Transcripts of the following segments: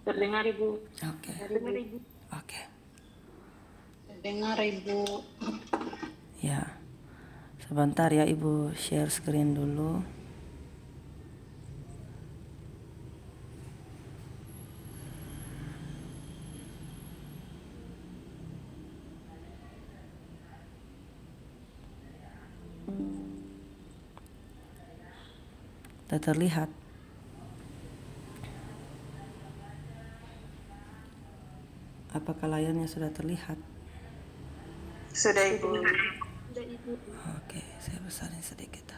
Terdengar Ibu. Oke. Terdengar Ibu. Oke. Terdengar Ibu. Ya. Sebentar ya Ibu share screen dulu. Sudah terlihat? Apakah layarnya sudah terlihat? Sudah Ibu. Oke, saya besarin sedikit.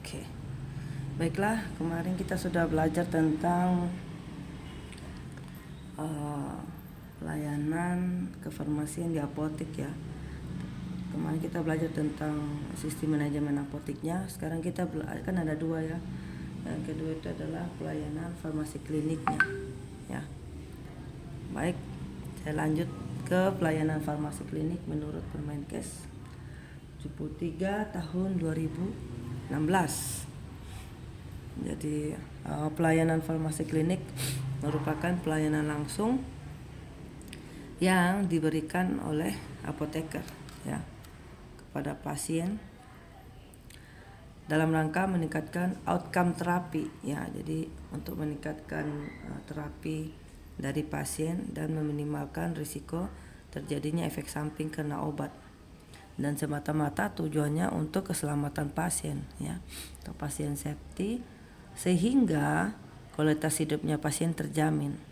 Oke. Baiklah, kemarin kita sudah belajar tentang layanan kefarmasian di apotek ya. Kemarin kita belajar tentang sistem manajemen apoteknya. Sekarang kita kan ada dua ya. Yang kedua itu adalah pelayanan farmasi kliniknya ya. Baik, saya lanjut ke pelayanan farmasi klinik menurut Permenkes 73 tahun 2016. Jadi pelayanan farmasi klinik merupakan pelayanan langsung yang diberikan oleh apoteker ya kepada pasien dalam rangka meningkatkan outcome terapi ya. Jadi untuk meningkatkan terapi dari pasien dan meminimalkan risiko terjadinya efek samping karena obat, dan semata-mata tujuannya untuk keselamatan pasien ya, atau pasien safety, sehingga kualitas hidupnya pasien terjamin.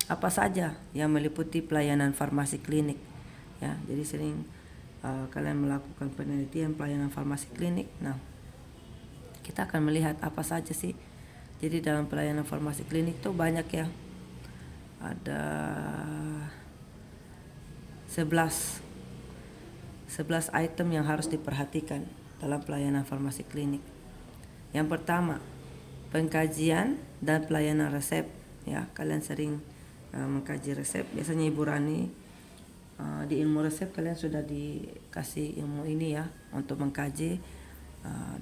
Apa saja yang meliputi pelayanan farmasi klinik ya. Jadi sering kalian melakukan penelitian pelayanan farmasi klinik. Nah, kita akan melihat apa saja sih. Jadi dalam pelayanan farmasi klinik tuh banyak ya. Ada 11 item yang harus diperhatikan dalam pelayanan farmasi klinik. Yang pertama, pengkajian dan pelayanan resep ya. Kalian sering mengkaji resep. Biasanya Ibu Rani di ilmu resep kalian sudah dikasih ilmu ini ya, untuk mengkaji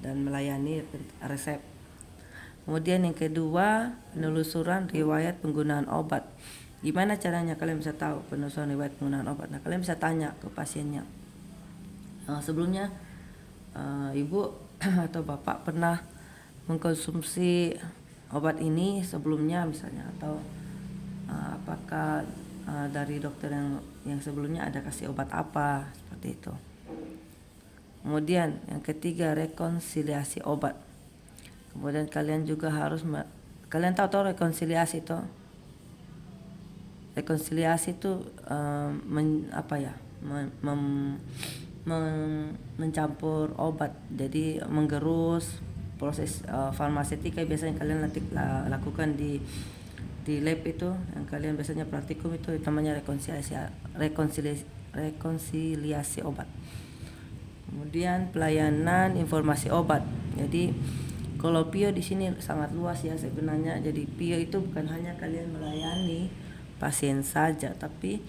dan melayani resep. Kemudian yang kedua, penelusuran riwayat penggunaan obat. Gimana caranya kalian bisa tahu penelusuran riwayat penggunaan obat? Nah, kalian bisa tanya ke pasiennya, sebelumnya Ibu atau Bapak pernah mengkonsumsi obat ini sebelumnya misalnya, atau apakah dari dokter yang sebelumnya ada kasih obat apa, seperti itu. Kemudian yang ketiga, rekonsiliasi obat. Kemudian kalian juga harus kalian tahu rekonsiliasi itu? Rekonsiliasi itu mencampur obat. Jadi menggerus. Proses farmasetika biasanya kalian lakukan di lab itu, yang kalian biasanya praktikum itu namanya rekonsiliasi obat. Kemudian pelayanan informasi obat. Jadi kalau PIO di sini sangat luas ya sebenarnya. Jadi PIO itu bukan hanya kalian melayani pasien saja, tapi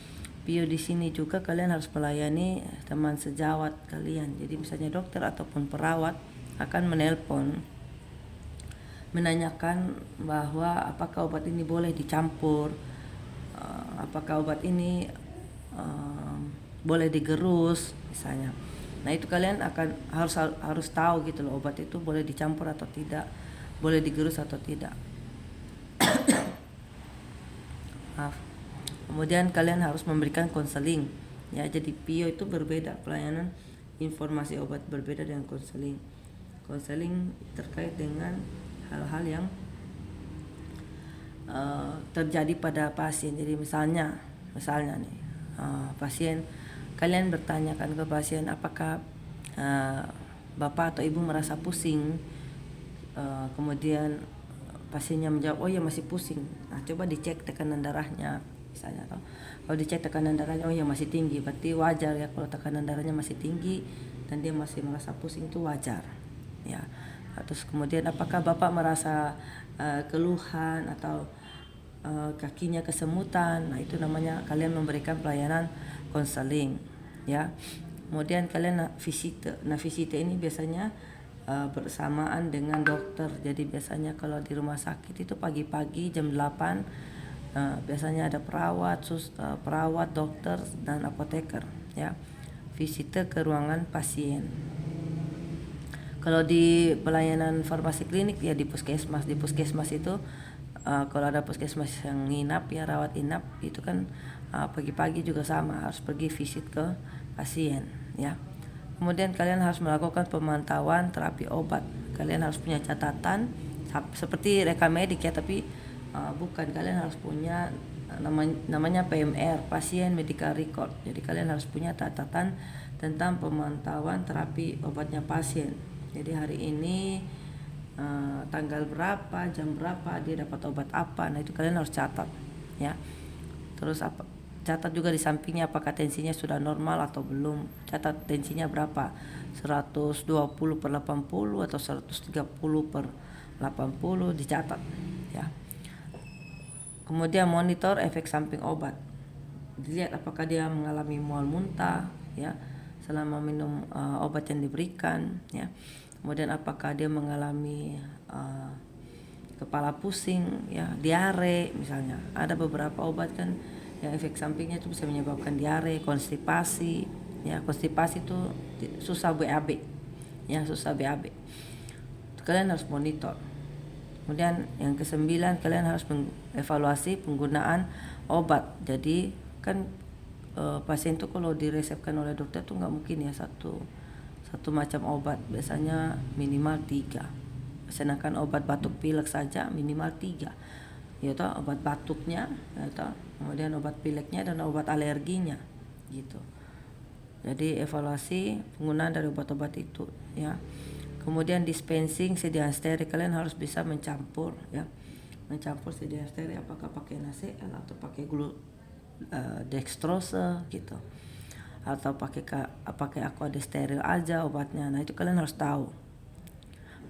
PIO di sini juga kalian harus melayani teman sejawat kalian. Jadi misalnya dokter ataupun perawat akan menelpon menanyakan bahwa apakah obat ini boleh dicampur, apakah obat ini boleh digerus misalnya. Nah, itu kalian akan harus tahu gitu loh, obat itu boleh dicampur atau tidak, boleh digerus atau tidak. Maaf. Kemudian kalian harus memberikan konseling ya. Jadi PIO itu berbeda, pelayanan informasi obat berbeda dengan konseling. Konseling terkait dengan hal-hal yang terjadi pada pasien. Jadi misalnya nih, pasien, kalian bertanyakan ke pasien, apakah Bapak atau Ibu merasa pusing? Kemudian pasiennya menjawab, oh ya masih pusing. Nah, coba dicek tekanan darahnya misalnya. Kalau dicek tekanan darahnya, oh ya masih tinggi, berarti wajar ya. Kalau tekanan darahnya masih tinggi dan dia masih merasa pusing, itu wajar ya. Terus kemudian apakah Bapak merasa keluhan atau kakinya kesemutan, nah itu namanya kalian memberikan pelayanan konseling ya. Kemudian kalian visite. Nah visite ini biasanya bersamaan dengan dokter. Jadi biasanya kalau di rumah sakit itu pagi-pagi jam 8 biasanya ada perawat, dokter dan apoteker ya. Visite ke ruangan pasien. Kalau di pelayanan farmasi klinik ya di puskesmas. Di puskesmas itu kalau ada puskesmas yang nginap ya, rawat inap, itu kan pagi-pagi juga sama harus pergi visit ke pasien ya. Kemudian kalian harus melakukan pemantauan terapi obat. Kalian harus punya catatan seperti rekam medik ya, tapi bukan, kalian harus punya namanya PMR, pasien medical record. Jadi kalian harus punya catatan tentang pemantauan terapi obatnya pasien. Jadi hari ini tanggal berapa, jam berapa dia dapat obat apa. Nah itu kalian harus catat ya. Terus catat juga di sampingnya apakah tensinya sudah normal atau belum. Catat tensinya berapa, 120/80 atau 130/80, dicatat ya. Kemudian monitor efek samping obat. Dilihat apakah dia mengalami mual muntah ya selama minum obat yang diberikan ya. Kemudian apakah dia mengalami kepala pusing ya, diare misalnya. Ada beberapa obat kan yang efek sampingnya itu bisa menyebabkan diare, konstipasi ya. Konstipasi itu susah BAB ya, susah BAB. Kalian harus monitor. Kemudian yang ke-9, kalian harus mengevaluasi penggunaan obat. Jadi kan pasien itu kalau diresepkan oleh dokter tuh nggak mungkin ya satu macam obat, biasanya minimal 3. Sedangkan obat batuk pilek saja minimal 3 yaitu obat batuknya yaitu, kemudian obat pileknya dan obat alerginya gitu. Jadi evaluasi penggunaan dari obat-obat itu ya. Kemudian dispensing, sediaan steril. Kalian harus bisa mencampur ya, mencampur sediaan steril, apakah pakai NaCl atau pakai dextrose gitu, atau pakai aqua steril aja obatnya. Nah itu kalian harus tahu.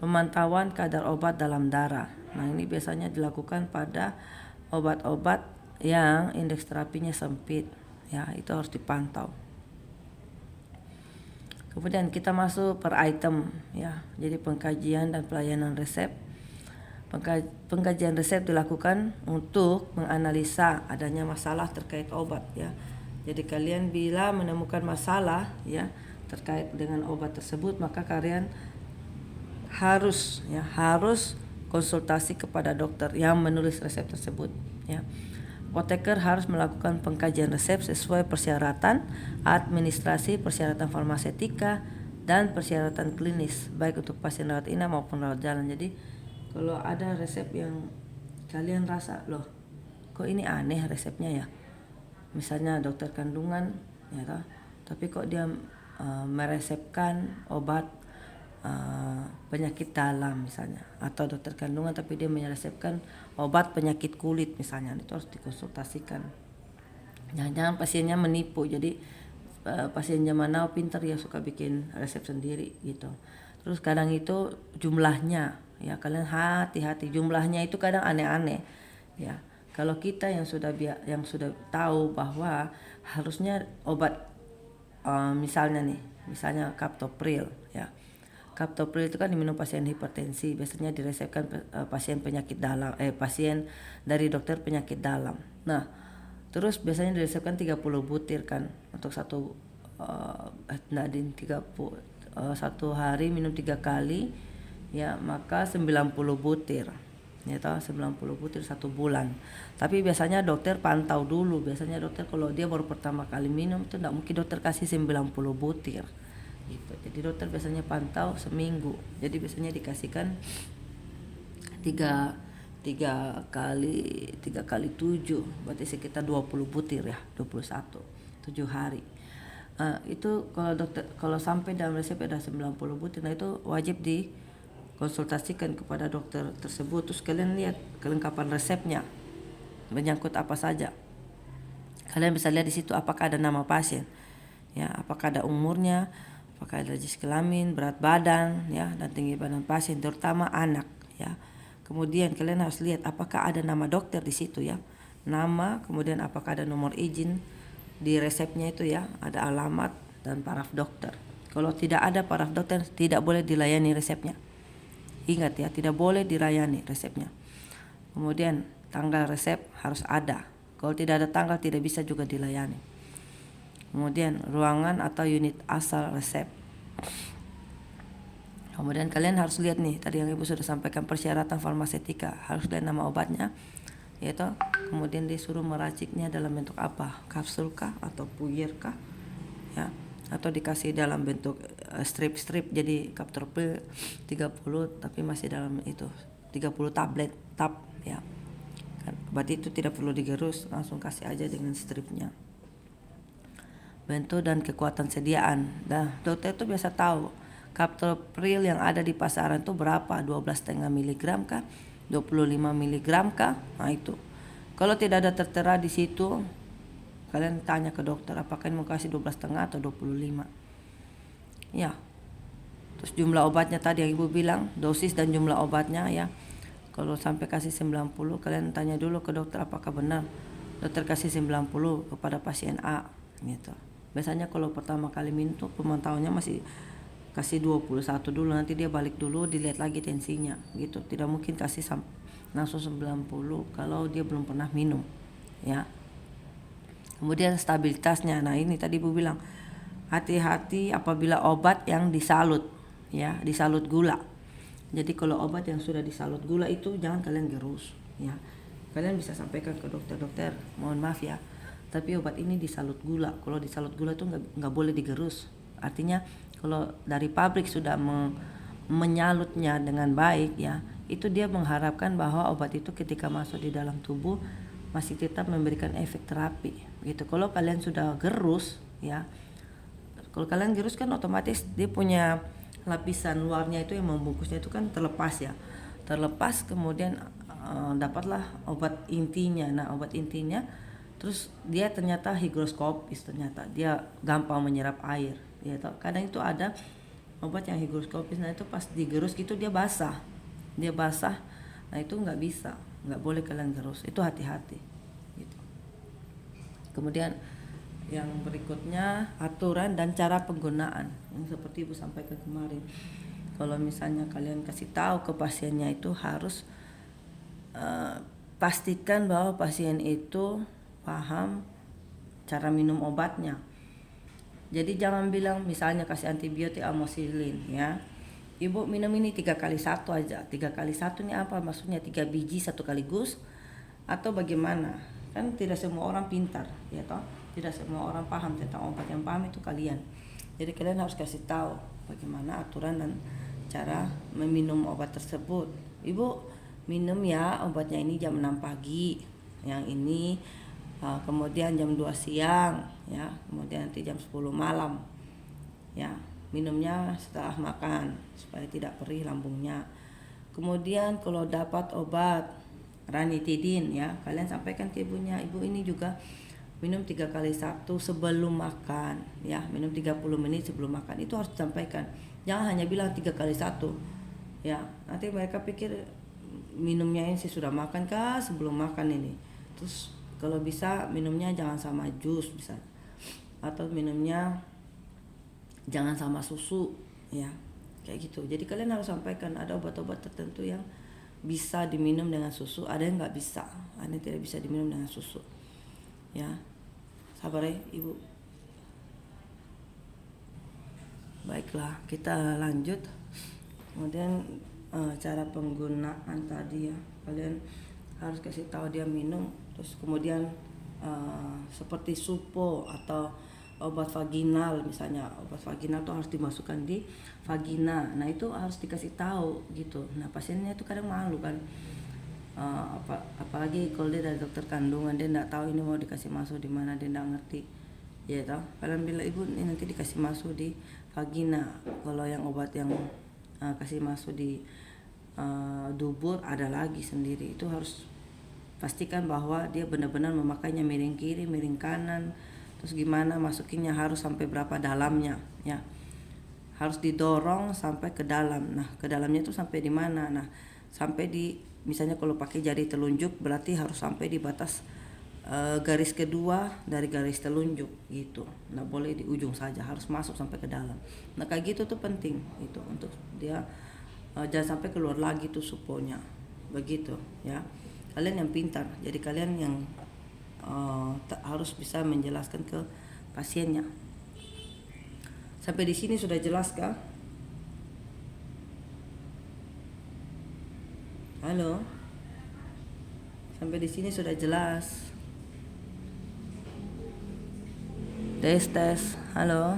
Pemantauan kadar obat dalam darah. Nah ini biasanya dilakukan pada obat-obat yang indeks terapinya sempit ya, itu harus dipantau. Kemudian kita masuk per item ya. Jadi pengkajian dan pelayanan resep. Pengkajian resep dilakukan untuk menganalisa adanya masalah terkait obat ya. Jadi kalian bila menemukan masalah ya terkait dengan obat tersebut, maka kalian harus konsultasi kepada dokter yang menulis resep tersebut ya. Apoteker harus melakukan pengkajian resep sesuai persyaratan administrasi, persyaratan farmaseutika, dan persyaratan klinis baik untuk pasien rawat inap maupun rawat jalan. Jadi kalau ada resep yang kalian rasa loh kok ini aneh resepnya ya, misalnya dokter kandungan ya toh, tapi kok dia meresepkan obat penyakit dalam misalnya, atau dokter kandungan tapi dia meresepkan obat penyakit kulit misalnya, itu harus dikonsultasikan. Jangan pasiennya menipu, jadi pasien zaman now pinter ya, suka bikin resep sendiri gitu. Terus kadang itu jumlahnya ya, kalian hati-hati, jumlahnya itu kadang aneh-aneh ya. Kalau kita yang sudah tahu bahwa harusnya obat misalnya captopril ya. Captopril itu kan diminum pasien hipertensi, biasanya diresepkan pasien penyakit dalam, pasien dari dokter penyakit dalam. Nah, terus biasanya diresepkan 30 butir kan untuk satu hari minum 3 kali ya, maka 90 butir. Ya tahu 90 butir 1 bulan. Tapi biasanya dokter pantau dulu. Biasanya dokter kalau dia baru pertama kali minum itu enggak mungkin dokter kasih 90 butir. Gitu. Jadi dokter biasanya pantau seminggu. Jadi biasanya dikasihkan 3 kali 7, berarti sekitar 20 butir ya, 21, 7 hari. Itu kalau sampai dalam resep ada 90 butir, nah itu wajib dikonsultasikan kepada dokter tersebut. Terus kalian lihat kelengkapan resepnya menyangkut apa saja. Kalian bisa lihat di situ apakah ada nama pasien, ya, apakah ada umurnya, apakah ada jenis kelamin, berat badan, ya, dan tinggi badan pasien, terutama anak, ya. Kemudian kalian harus lihat apakah ada nama dokter di situ ya, nama, kemudian apakah ada nomor izin di resepnya itu ya, ada alamat dan paraf dokter. Kalau tidak ada paraf dokter, tidak boleh dilayani resepnya. Ingat ya, tidak boleh dilayani resepnya. Kemudian tanggal resep harus ada. Kalau tidak ada tanggal, tidak bisa juga dilayani. Kemudian ruangan atau unit asal resep. Kemudian kalian harus lihat nih, tadi yang ibu sudah sampaikan persyaratan farmasetika, harus lihat nama obatnya, yaitu kemudian disuruh meraciknya dalam bentuk apa, kapsul kah atau puyer kah, ya, atau dikasih dalam bentuk strip-strip, jadi kaptropil 30 tapi masih dalam itu 30 tablet tab ya. Berarti itu tidak perlu digerus, langsung kasih aja dengan stripnya. Bentuk dan kekuatan sediaan. Nah, dokter itu biasa tahu kaptopril yang ada di pasaran itu berapa, 12,5 mg kah, 25 mg kah. Nah itu. Kalau tidak ada tertera di situ, kalian tanya ke dokter apakah mau kasih 12,5 atau 25. Ya. Terus jumlah obatnya tadi yang ibu bilang, dosis dan jumlah obatnya ya. Kalau sampai kasih 90, kalian tanya dulu ke dokter apakah benar dokter kasih 90 kepada pasien A gitu. Biasanya kalau pertama kali minum tuh pemantauannya masih kasih 21 dulu, nanti dia balik dulu dilihat lagi tensinya gitu. Tidak mungkin kasih langsung 90 kalau dia belum pernah minum ya. Kemudian stabilitasnya. Nah, ini tadi ibu bilang hati-hati apabila obat yang disalut ya, disalut gula. Jadi kalau obat yang sudah disalut gula itu jangan kalian gerus ya. Kalian bisa sampaikan ke dokter, mohon maaf ya, tapi obat ini disalut gula. Kalau disalut gula itu nggak boleh digerus. Artinya kalau dari pabrik sudah menyalutnya dengan baik ya, itu dia mengharapkan bahwa obat itu ketika masuk di dalam tubuh masih tetap memberikan efek terapi gitu. Kalau kalian sudah gerus ya, kalau kalian gerus kan otomatis dia punya lapisan luarnya itu yang membungkusnya itu kan terlepas ya, terlepas kemudian dapatlah obat intinya. Nah, obat intinya terus dia ternyata higroskopis, ternyata dia gampang menyerap air ya. Kadang itu ada obat yang higroskopis, nah itu pas digerus gitu dia basah, nah itu nggak bisa, nggak boleh kalian gerus, itu hati-hati gitu. Kemudian yang berikutnya aturan dan cara penggunaan yang seperti ibu sampaikan kemarin. Kalau misalnya kalian kasih tahu ke pasiennya itu harus pastikan bahwa pasien itu paham cara minum obatnya. Jadi jangan bilang misalnya kasih antibiotik amoxicillin ya, ibu minum ini 3x1 aja. 3x1 ini apa maksudnya? 3 biji satu kaligus atau bagaimana? Kan tidak semua orang pintar ya toh, tidak semua orang paham tentang obat. Yang paham itu kalian. Jadi kalian harus kasih tahu bagaimana aturan dan cara meminum obat tersebut. Ibu minum ya obatnya ini jam 6 pagi, yang ini kemudian jam 2 siang ya, kemudian nanti jam 10 malam ya. Minumnya setelah makan supaya tidak perih lambungnya. Kemudian kalau dapat obat ranitidin ya, kalian sampaikan ke ibunya, ibu ini juga minum 3x1 sebelum makan ya, minum 30 menit sebelum makan. Itu harus disampaikan. Jangan hanya bilang 3x1 ya, nanti mereka pikir minumnya ini sudah makan kah sebelum makan ini. Terus kalau bisa minumnya jangan sama jus bisa, atau minumnya jangan sama susu ya, kayak gitu. Jadi kalian harus sampaikan ada obat-obat tertentu yang bisa diminum dengan susu, ada yang nggak bisa, ada yang tidak bisa diminum dengan susu ya. Sabar ya ibu. Baiklah, kita lanjut. Kemudian cara penggunaan tadi ya, kalian harus kasih tahu dia minum. Terus kemudian seperti supo atau obat vaginal misalnya, obat vaginal tuh harus dimasukkan di vagina. Nah itu harus dikasih tahu gitu. Nah pasiennya itu kadang malu kan, apalagi kalau dia dari dokter kandungan, dia nggak tahu ini mau dikasih masuk di mana, dia nggak ngerti ya toh. Kalian bilang ibu ini nanti dikasih masuk di vagina. Kalau yang obat yang kasih masuk di dubur ada lagi sendiri. Itu harus pastikan bahwa dia benar-benar memakainya miring kiri, miring kanan. Terus gimana masukinnya, harus sampai berapa dalamnya ya, harus didorong sampai ke dalam. Nah ke dalamnya itu sampai di mana? Nah sampai di misalnya kalau pakai jari telunjuk berarti harus sampai di batas garis kedua dari garis telunjuk gitu, nggak boleh di ujung saja, harus masuk sampai ke dalam. Nah kayak gitu tuh penting itu untuk dia jangan sampai keluar lagi tuh suponya begitu ya. Kalian yang pintar, jadi kalian yang harus bisa menjelaskan ke pasiennya. Sampai di sini sudah jelas kah? Halo, sampai di sini sudah jelas? Tes, halo.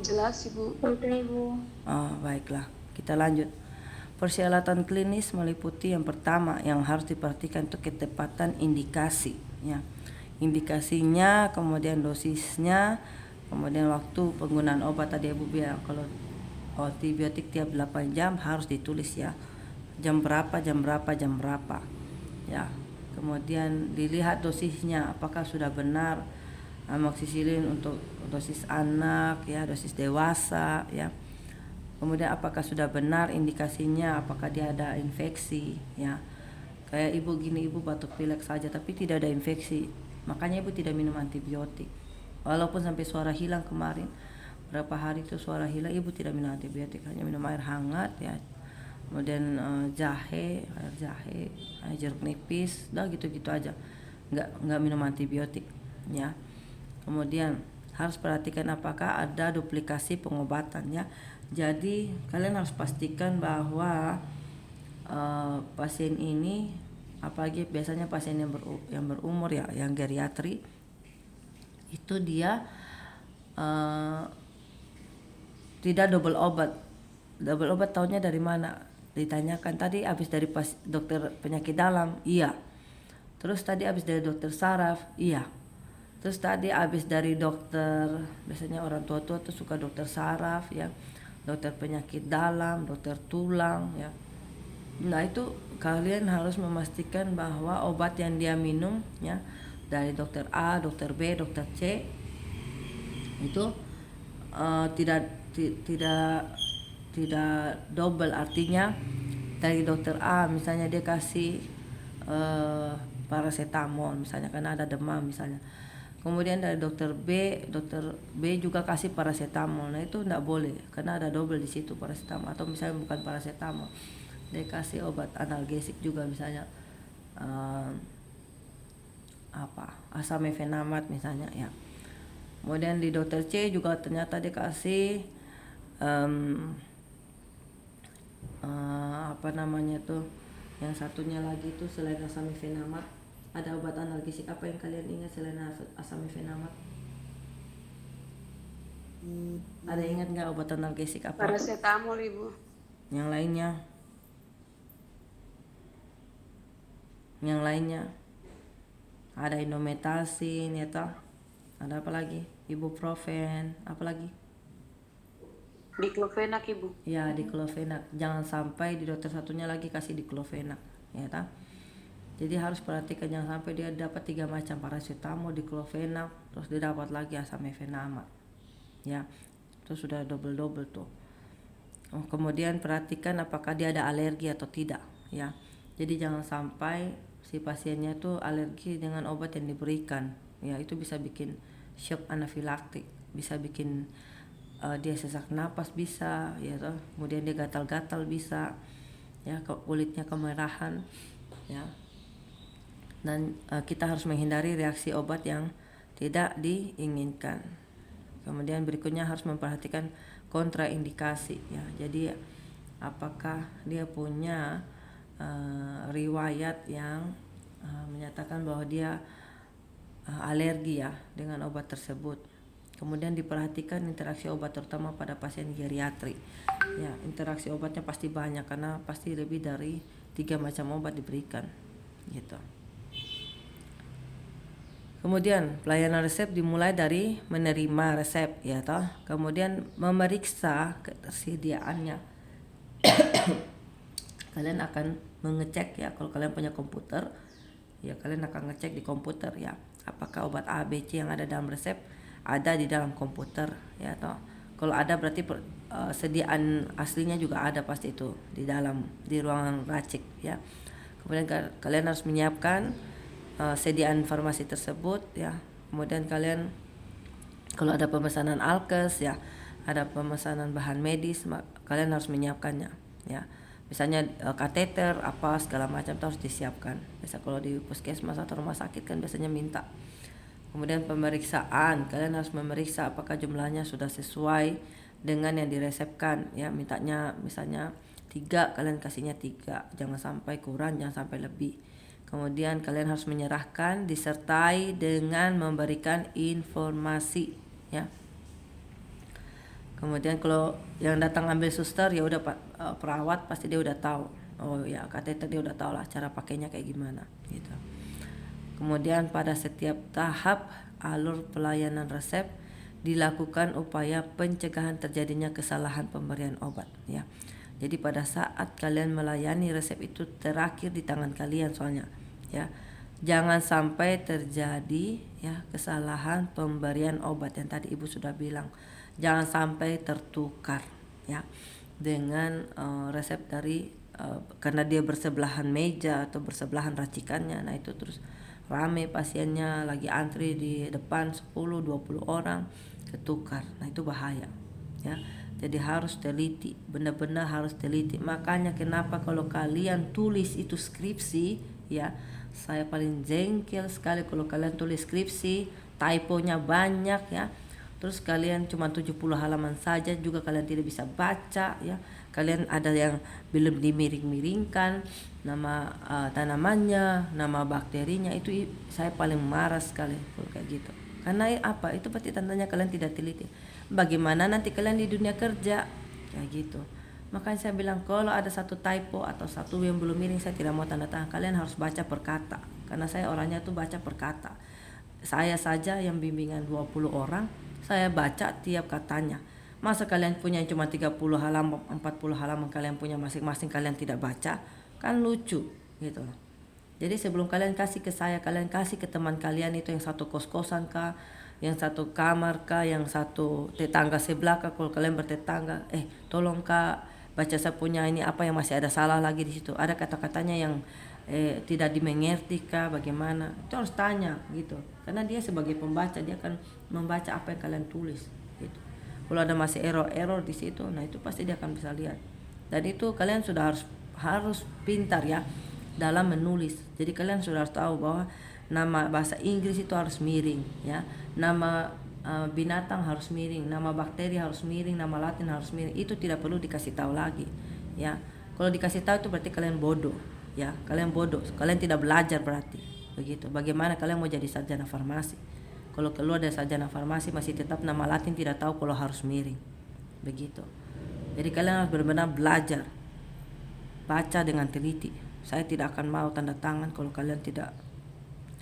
Jelas Ibu. Oke Ibu. Oh, baiklah, kita lanjut. Persyaratan klinis meliputi yang pertama yang harus diperhatikan itu ketepatan indikasi ya. Indikasinya, kemudian dosisnya, kemudian waktu penggunaan obat. Tadi Ibu bilang kalau antibiotik tiap 8 jam harus ditulis ya. Jam berapa ya. Kemudian dilihat dosisnya apakah sudah benar, amoxicillin untuk dosis anak ya, dosis dewasa ya. Kemudian apakah sudah benar indikasinya, apakah dia ada infeksi ya. Kayak ibu gini, ibu batuk pilek saja tapi tidak ada infeksi, makanya ibu tidak minum antibiotik. Walaupun sampai suara hilang kemarin, berapa hari itu suara hilang, ibu tidak minum antibiotik, hanya minum air hangat ya. Kemudian air jahe, jeruk nipis, dah gitu-gitu aja, nggak minum antibiotik ya. Kemudian harus perhatikan apakah ada duplikasi pengobatan ya. Jadi kalian harus pastikan bahwa pasien ini, apalagi biasanya pasien yang berumur ya, yang geriatri, itu dia tidak double obat. Double obat taunya dari mana? Ditanyakan tadi habis dari dokter penyakit dalam, iya. Terus tadi habis dari dokter saraf, iya. Terus tadi habis dari dokter, biasanya orang tua-tua tuh suka dokter saraf ya, dokter penyakit dalam, dokter tulang ya. Nah itu kalian harus memastikan bahwa obat yang dia minum ya dari dokter A, dokter B, dokter C itu tidak double. Artinya dari dokter A misalnya dia kasih paracetamol misalnya karena ada demam misalnya, kemudian dari dokter B juga kasih paracetamol. Nah itu tidak boleh karena ada double di situ paracetamol. Atau misalnya bukan paracetamol, dia kasih obat analgesik juga misalnya asam mefenamat misalnya ya. Kemudian di dokter C juga ternyata dia kasih yang satunya lagi itu selain asam mefenamat, ada obat analgesik apa yang kalian ingat selain asam mefenamat? Ada ingat nggak obat analgesik apa? Paracetamol Ibu. Yang lainnya ada indomethacin ya toh. Ada apa lagi? Ibuprofen, apa lagi? Diclofenac Ibu. Ya, diclofenac. Jangan sampai di dokter satunya lagi kasih diclofenac ya toh. Jadi harus perhatikan jangan sampai dia dapat 3 macam paracetamol, diclofenac, terus dia dapat lagi asam mefenamat ya. Itu sudah double tuh. Kemudian perhatikan apakah dia ada alergi atau tidak ya. Jadi jangan sampai si pasiennya tuh alergi dengan obat yang diberikan ya. Itu bisa bikin shock anafilaktik, bisa bikin dia sesak napas bisa ya toh. Kemudian dia gatal-gatal bisa ya, kulitnya kemerahan ya. Dan kita harus menghindari reaksi obat yang tidak diinginkan. Kemudian berikutnya harus memperhatikan kontraindikasi ya. Jadi apakah dia punya riwayat yang menyatakan bahwa dia alergi ya dengan obat tersebut. Kemudian diperhatikan interaksi obat terutama pada pasien geriatri ya. Interaksi obatnya pasti banyak karena pasti lebih dari 3 macam obat diberikan gitu. Kemudian pelayanan resep dimulai dari menerima resep ya toh. Kemudian memeriksa ketersediaannya. Kalian akan mengecek ya, kalau kalian punya komputer ya, kalian akan ngecek di komputer ya apakah obat A, B, C yang ada dalam resep ada di dalam komputer ya toh. Kalau ada berarti sediaan aslinya juga ada pasti itu di dalam di ruangan racik ya. Kemudian kalian harus menyiapkan sediaan farmasi tersebut ya. Kemudian kalian kalau ada pemesanan alkes ya, ada pemesanan bahan medis, kalian harus menyiapkannya ya. Misalnya kateter apa segala macam itu harus disiapkan. Biasa kalau di puskesmas atau rumah sakit kan biasanya minta. Kemudian pemeriksaan, kalian harus memeriksa apakah jumlahnya sudah sesuai dengan yang diresepkan ya. Mintanya misalnya 3, kalian kasihnya 3, jangan sampai kurang, jangan sampai lebih. Kemudian kalian harus menyerahkan disertai dengan memberikan informasi ya. Kemudian kalau yang datang ambil suster ya udah perawat pasti dia udah tahu. Oh ya kateter dia udah tahu lah cara pakainya kayak gimana gitu. Kemudian pada setiap tahap alur pelayanan resep dilakukan upaya pencegahan terjadinya kesalahan pemberian obat ya. Jadi pada saat kalian melayani resep itu terakhir di tangan kalian soalnya ya. Jangan sampai terjadi ya kesalahan pemberian obat yang tadi Ibu sudah bilang. Jangan sampai tertukar ya dengan resep dari karena dia bersebelahan meja atau bersebelahan racikannya. Nah itu terus rame pasiennya lagi antri di depan 10-20 orang ketukar. Nah itu bahaya ya. Jadi harus teliti, benar-benar harus teliti. Makanya kenapa kalau kalian tulis itu skripsi ya, saya paling jengkel sekali kalau kalian tulis skripsi, typonya banyak ya. Terus kalian cuma 70 halaman saja juga kalian tidak bisa baca ya. Kalian ada yang belum dimiring-miringkan nama tanamannya, nama bakterinya, itu saya paling marah sekali kalau kayak gitu. Karena apa? Itu pasti tandanya kalian tidak teliti. Bagaimana nanti kalian di dunia kerja kayak gitu. Makanya saya bilang kalau ada satu typo atau satu yang belum miring saya tidak mau tanda tangan. Kalian harus baca per kata. Karena saya orangnya tuh baca per kata. Saya saja yang bimbingan 20 orang, saya baca tiap katanya. Masa kalian punya cuma 30 halaman, 40 halaman kalian punya masing-masing kalian tidak baca? Kan lucu gitu. Jadi sebelum kalian kasih ke saya, kalian kasih ke teman kalian itu yang satu kos-kosan kah, yang satu kamar kah, yang satu tetangga sebelah kah, kalau kalian bertetangga, tolong Kak baca saya punya ini apa yang masih ada salah lagi di situ, ada kata-katanya yang tidak dimengerti kah, bagaimana, itu harus tanya gitu, karena dia sebagai pembaca dia akan membaca apa yang kalian tulis gitu. Kalau ada masih error di situ, nah itu pasti dia akan bisa lihat. Dan itu kalian sudah harus pintar ya dalam menulis. Jadi kalian sudah harus tahu bahwa nama bahasa Inggris itu harus miring ya, nama binatang harus miring, nama bakteri harus miring, nama Latin harus miring. Itu tidak perlu dikasih tahu lagi ya. Kalau dikasih tahu itu berarti kalian bodoh ya, kalian bodoh, kalian tidak belajar berarti begitu. Bagaimana kalian mau jadi sarjana farmasi kalau keluar dari sarjana farmasi masih tetap nama Latin tidak tahu kalau harus miring begitu. Jadi kalian harus benar-benar belajar baca dengan teliti. Saya tidak akan mau tanda tangan kalau kalian tidak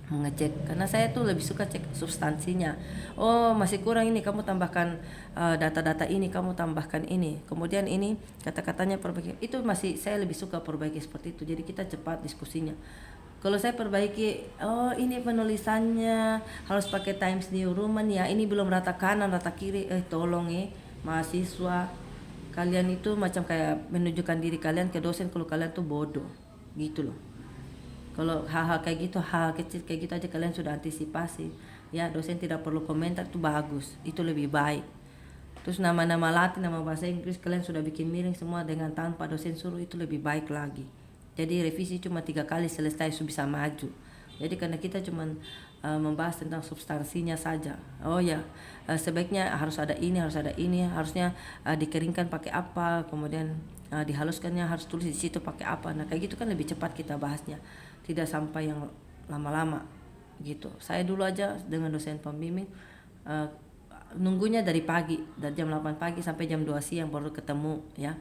mengecek, karena saya tuh lebih suka cek substansinya. Oh masih kurang ini, kamu tambahkan data-data ini, kamu tambahkan ini, kemudian ini kata-katanya perbaiki. Itu masih saya lebih suka perbaiki seperti itu. Jadi kita cepat diskusinya. Kalau saya perbaiki, oh ini penulisannya harus pakai Times New Roman ya, ini belum rata kanan rata kiri, tolong mahasiswa kalian itu macam kayak menunjukkan diri kalian ke dosen kalau kalian tuh bodoh gitu loh. Kalau hal-hal kayak gitu, hal kecil kayak gitu aja kalian sudah antisipasi ya, dosen tidak perlu komentar, itu bagus, itu lebih baik. Terus nama-nama Latin, nama bahasa Inggris kalian sudah bikin miring semua dengan tanpa dosen suruh, itu lebih baik lagi. Jadi revisi cuma 3 kali selesai, bisa maju. Jadi karena kita cuma membahas tentang substansinya saja. Oh ya, sebaiknya harus ada ini, harusnya dikeringkan pakai apa, kemudian dihaluskannya harus tulis di situ pakai apa. Nah kayak gitu kan lebih cepat kita bahasnya, tidak sampai yang lama-lama gitu. Saya dulu aja dengan dosen pembimbing nunggunya dari pagi, dari jam 8 pagi sampai jam 2 siang baru ketemu ya.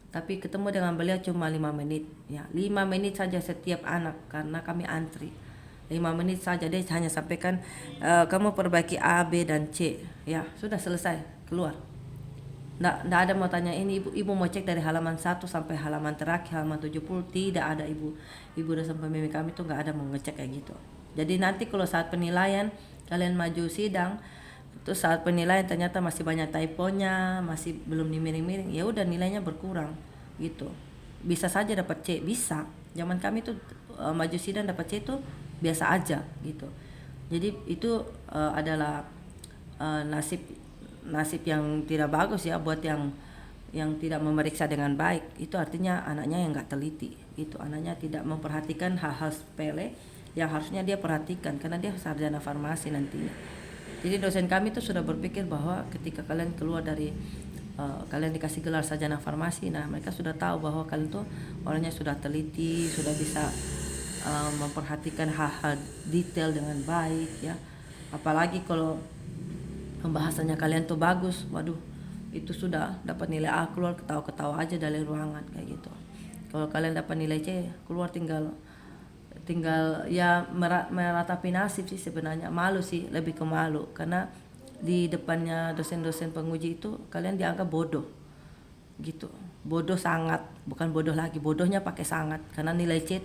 Tapi ketemu dengan beliau cuma 5 menit ya, 5 menit saja setiap anak karena kami antri. 5 menit saja dia hanya sampaikan kamu perbaiki A, B dan C ya, sudah selesai, keluar. Nggak ada mau tanya ini ibu mau cek dari halaman 1 sampai halaman terakhir halaman 70, tidak ada. Ibu dosen pembimbing kami tuh nggak ada mau ngecek kayak gitu. Jadi nanti kalau saat penilaian kalian maju sidang Terus saat penilaian ternyata masih banyak typonya, masih belum dimiring-miring, ya udah nilainya berkurang gitu. Bisa saja dapat C, bisa. Zaman kami tuh maju sidang dapat C itu biasa aja gitu. Jadi itu adalah nasib yang tidak bagus ya buat yang tidak memeriksa dengan baik. Itu artinya anaknya yang nggak teliti, itu anaknya tidak memperhatikan hal-hal sepele yang harusnya dia perhatikan karena dia sarjana farmasi nantinya. Jadi dosen kami tuh sudah berpikir bahwa ketika kalian keluar dari kalian dikasih gelar sarjana farmasi, nah mereka sudah tahu bahwa kalian tuh orangnya sudah teliti, sudah bisa memperhatikan hal-hal detail dengan baik ya. Apalagi kalau pembahasannya kalian tuh bagus, waduh itu sudah dapat nilai A keluar ketawa-ketawa aja dari ruangan kayak gitu. Kalau kalian dapat nilai C keluar tinggal ya meratapi nasib sih sebenarnya. Malu sih, lebih ke malu karena di depannya dosen-dosen penguji itu kalian dianggap bodoh gitu. Bodoh sangat, bukan bodoh lagi, bodohnya pakai sangat karena nilai C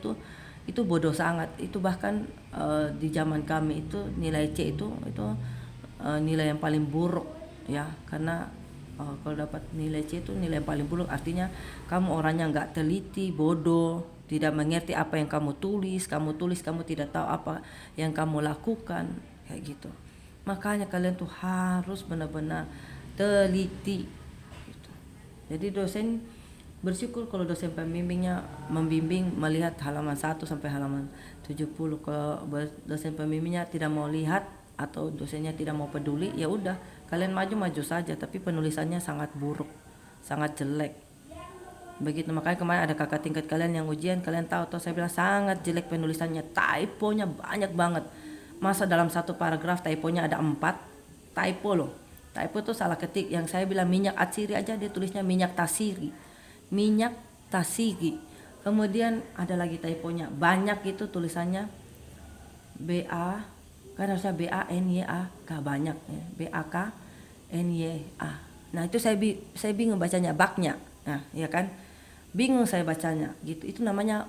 itu bodoh sangat. Itu bahkan di zaman kami itu nilai C itu nilai yang paling buruk ya, karena kalau dapat nilai C itu nilai yang paling buruk, artinya kamu orangnya nggak teliti, bodoh, tidak mengerti apa yang kamu tulis kamu tidak tahu apa yang kamu lakukan kayak gitu. Makanya kalian tuh harus benar-benar teliti gitu. Jadi dosen bersyukur kalau dosen pembimbingnya membimbing melihat halaman 1 sampai halaman 70. Kalau dosen pembimbingnya tidak mau lihat atau dosennya tidak mau peduli, ya udah kalian maju saja, tapi penulisannya sangat buruk, sangat jelek begitu. Makanya kemarin ada kakak tingkat kalian yang ujian, kalian tahu saya bilang sangat jelek penulisannya, typonya banyak banget. Masa dalam satu paragraf typonya ada 4 typo loh. Typo tuh salah ketik, yang saya bilang minyak atsiri aja dia tulisnya minyak tasiri. Kemudian ada lagi typonya banyak, itu tulisannya BA, kan harusnya BANYA, banyak ya, BAKNYA. Nah itu saya bingung bacanya, baknya. Nah ya kan, bingung saya bacanya gitu. Itu namanya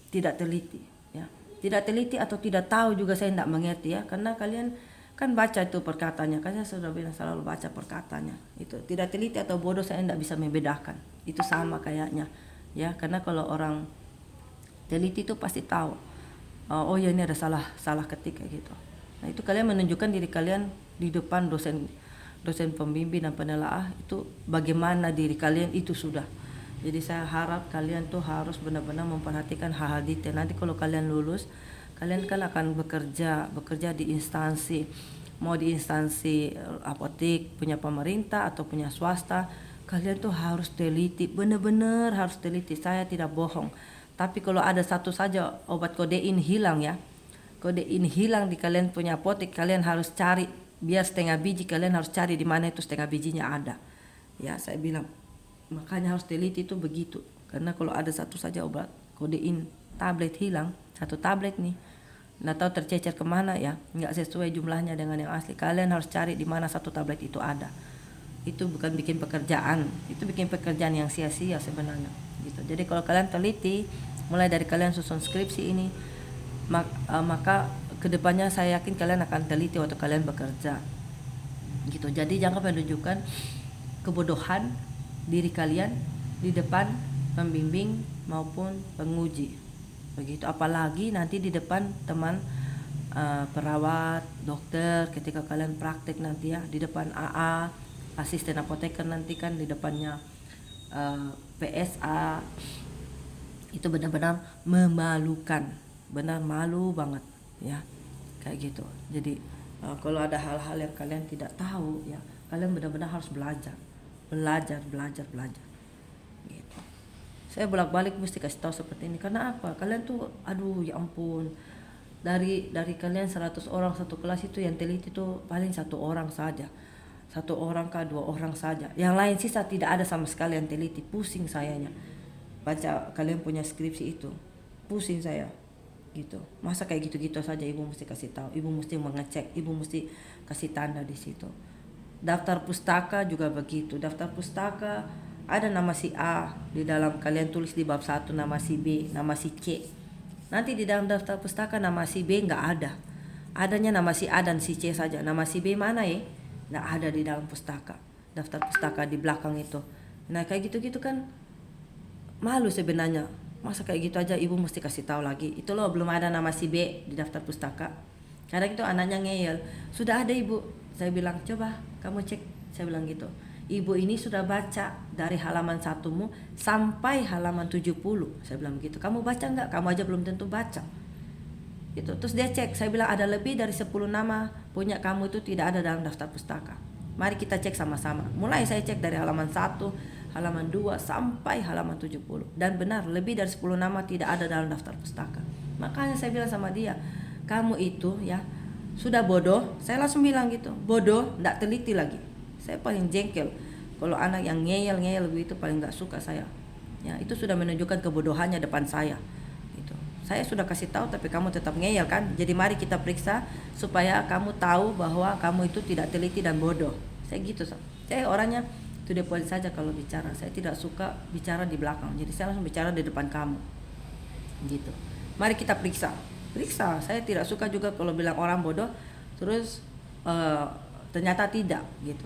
tidak teliti ya. Tidak teliti atau tidak tahu juga saya tidak mengerti ya, karena kalian kan baca itu perkataannya, kan saya sudah bilang selalu baca perkataannya. Itu tidak teliti atau bodoh saya tidak bisa membedakan. Itu sama kayaknya ya, karena kalau orang teliti itu pasti tahu, oh ya ini ada salah ketik kayak gitu. Nah itu kalian menunjukkan diri kalian di depan dosen pembimbing dan penelaah, itu bagaimana diri kalian itu sudah. Jadi saya harap kalian tuh harus benar-benar memperhatikan hal-hal detail. Nanti kalau kalian lulus, kalian kan akan bekerja di instansi, mau di instansi apotek punya pemerintah atau punya swasta, kalian tuh harus teliti, benar-benar harus teliti. Saya tidak bohong. Tapi kalau ada satu saja obat kodein hilang ya, kodein hilang di kalian punya apotek, kalian harus cari, biar setengah biji kalian harus cari di mana itu setengah bijinya ada. Ya saya bilang, makanya harus teliti itu begitu. Karena kalau ada satu saja obat kodein tablet hilang, satu tablet nih, nggak tahu tercecer kemana ya, nggak sesuai jumlahnya dengan yang asli, kalian harus cari di mana satu tablet itu ada. Itu bukan bikin pekerjaan, itu bikin pekerjaan yang sia-sia sebenarnya gitu. Jadi kalau kalian teliti, mulai dari kalian susun skripsi ini, maka kedepannya saya yakin kalian akan teliti waktu kalian bekerja gitu. Jadi jangan menunjukkan kebodohan diri kalian di depan pembimbing maupun penguji begitu, apalagi nanti di depan teman perawat, dokter, ketika kalian praktek nanti ya, di depan AA, asisten apoteker, nanti kan di depannya PSA. Itu benar-benar memalukan, benar malu banget ya kayak gitu. Jadi kalau ada hal-hal yang kalian tidak tahu ya, kalian benar-benar harus belajar gitu. Saya bolak-balik mesti kasih tahu seperti ini, karena apa, kalian tuh aduh ya ampun, dari kalian 100 orang satu kelas itu yang teliti tuh paling 1 orang saja, 1 orang kah 2 orang saja, yang lain sisa tidak ada sama sekali yang teliti. Pusing sayanya baca kalian punya skripsi itu, pusing saya gitu. Masa kayak gitu-gitu saja ibu mesti kasih tahu, ibu mesti mengecek, ibu mesti kasih tanda di situ. Daftar pustaka juga begitu, daftar pustaka ada nama si A di dalam, kalian tulis di bab 1 nama si B, nama si C. Nanti di dalam daftar pustaka nama si B nggak ada. adanya nama si A dan si C saja, nama si B mana ya? Nggak ada di dalam pustaka, daftar pustaka di belakang itu. Nah kayak gitu-gitu kan malu sebenarnya. Masa kayak gitu aja ibu mesti kasih tahu lagi. Itu loh belum ada nama si B di daftar pustaka. Kadang itu anaknya ngeyel, sudah ada ibu. Saya bilang coba kamu cek. Saya bilang gitu. Ibu ini sudah baca dari halaman 1-mu sampai halaman 70. Saya bilang gitu. Kamu baca nggak? Kamu aja belum tentu baca. Gitu. Terus dia cek. Saya bilang ada lebih dari 10 nama punya kamu itu tidak ada dalam daftar pustaka. Mari kita cek sama-sama. Mulai saya cek dari halaman 1, halaman 2 sampai halaman 70. Dan benar lebih dari 10 nama tidak ada dalam daftar pustaka. Makanya saya bilang sama dia, kamu itu ya sudah bodoh. Saya langsung bilang gitu, bodoh, nggak teliti lagi. Saya paling jengkel kalau anak yang ngeyel begitu, paling nggak suka saya. Ya itu sudah menunjukkan kebodohannya depan saya. Gitu. Saya sudah kasih tahu tapi kamu tetap ngeyel kan. Jadi mari kita periksa supaya kamu tahu bahwa kamu itu tidak teliti dan bodoh. Saya gitu. Saya orangnya to the point saja kalau bicara. Saya tidak suka bicara di belakang. Jadi saya langsung bicara di depan kamu. Gitu. Mari kita periksa. Saya tidak suka juga kalau bilang orang bodoh terus ternyata tidak gitu.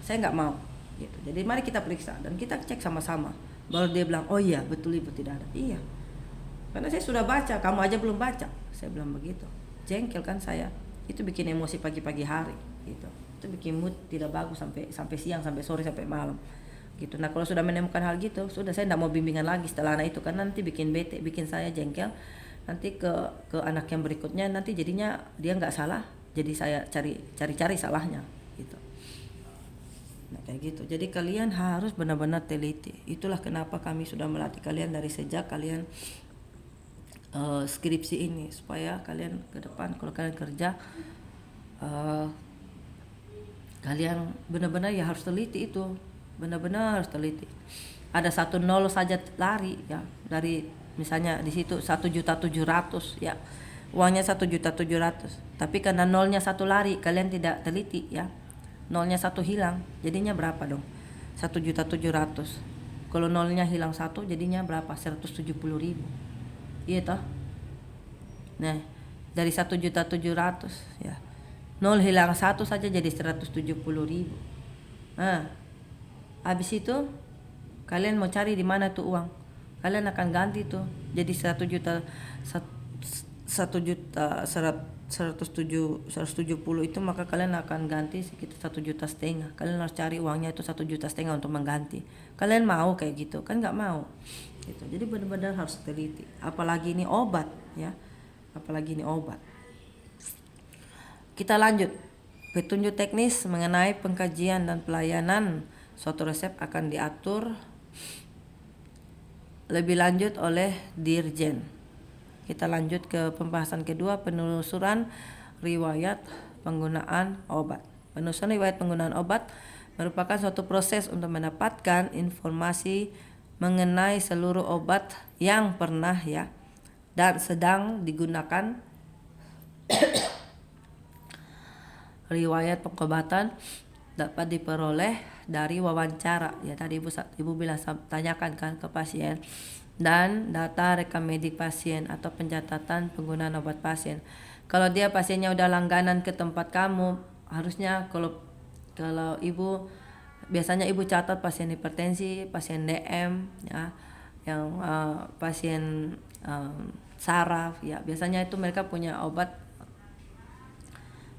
Saya nggak mau gitu. Jadi mari kita periksa dan kita cek sama-sama. Baru dia bilang, oh iya betul ibu tidak ada. Iya. Karena saya sudah baca, kamu aja belum baca. Saya bilang begitu. Jengkel kan saya. Itu bikin emosi pagi-pagi hari gitu. Itu bikin mood tidak bagus sampai siang, sampai sore, sampai malam gitu. Nah kalau sudah menemukan hal gitu, sudah saya tidak mau bimbingan lagi setelah anak itu, karena nanti bikin bete, bikin saya jengkel. Nanti ke anak yang berikutnya nanti jadinya dia nggak salah, jadi saya cari salahnya gitu. Nah kayak gitu. Jadi kalian harus benar-benar teliti. Itulah kenapa kami sudah melatih kalian dari sejak kalian skripsi ini, supaya kalian ke depan kalau kalian kerja kalian benar-benar ya harus teliti itu, benar-benar harus teliti. Ada 1 nol saja lari ya dari misalnya di situ 1.700.000 ya, uangnya 1.700.000, tapi karena nolnya 1 lari, kalian tidak teliti ya, nolnya 1 hilang, jadinya berapa dong? 1.700.000. Kalau nolnya hilang 1 jadinya berapa? 170.000. Iya toh? Nah dari 1.700.000 ya, nol hilang 1 saja jadi 170.000. Nah habis itu kalian mau cari di mana tuh uang, kalian akan ganti tuh jadi 1.170.000 itu, maka kalian akan ganti sekitar 1,5 juta. Kalian harus cari uangnya itu 1,5 juta untuk mengganti. Kalian mau kayak gitu? Kan nggak mau gitu. Jadi benar-benar harus teliti, apalagi ini obat ya, apalagi ini obat. Kita lanjut. Petunjuk teknis mengenai pengkajian dan pelayanan suatu resep akan diatur lebih lanjut oleh Dirjen. Kita lanjut ke pembahasan kedua, penelusuran riwayat penggunaan obat. Penelusuran riwayat penggunaan obat merupakan suatu proses untuk mendapatkan informasi mengenai seluruh obat yang pernah ya dan sedang digunakan. Riwayat pengobatan dapat diperoleh dari wawancara ya, tadi ibu bilang tanyakan kan ke pasien, dan data rekam medik pasien atau pencatatan penggunaan obat pasien. Kalau dia pasiennya udah langganan ke tempat kamu, harusnya kalau ibu biasanya ibu catat pasien hipertensi, pasien DM ya, yang pasien saraf ya, biasanya itu mereka punya obat.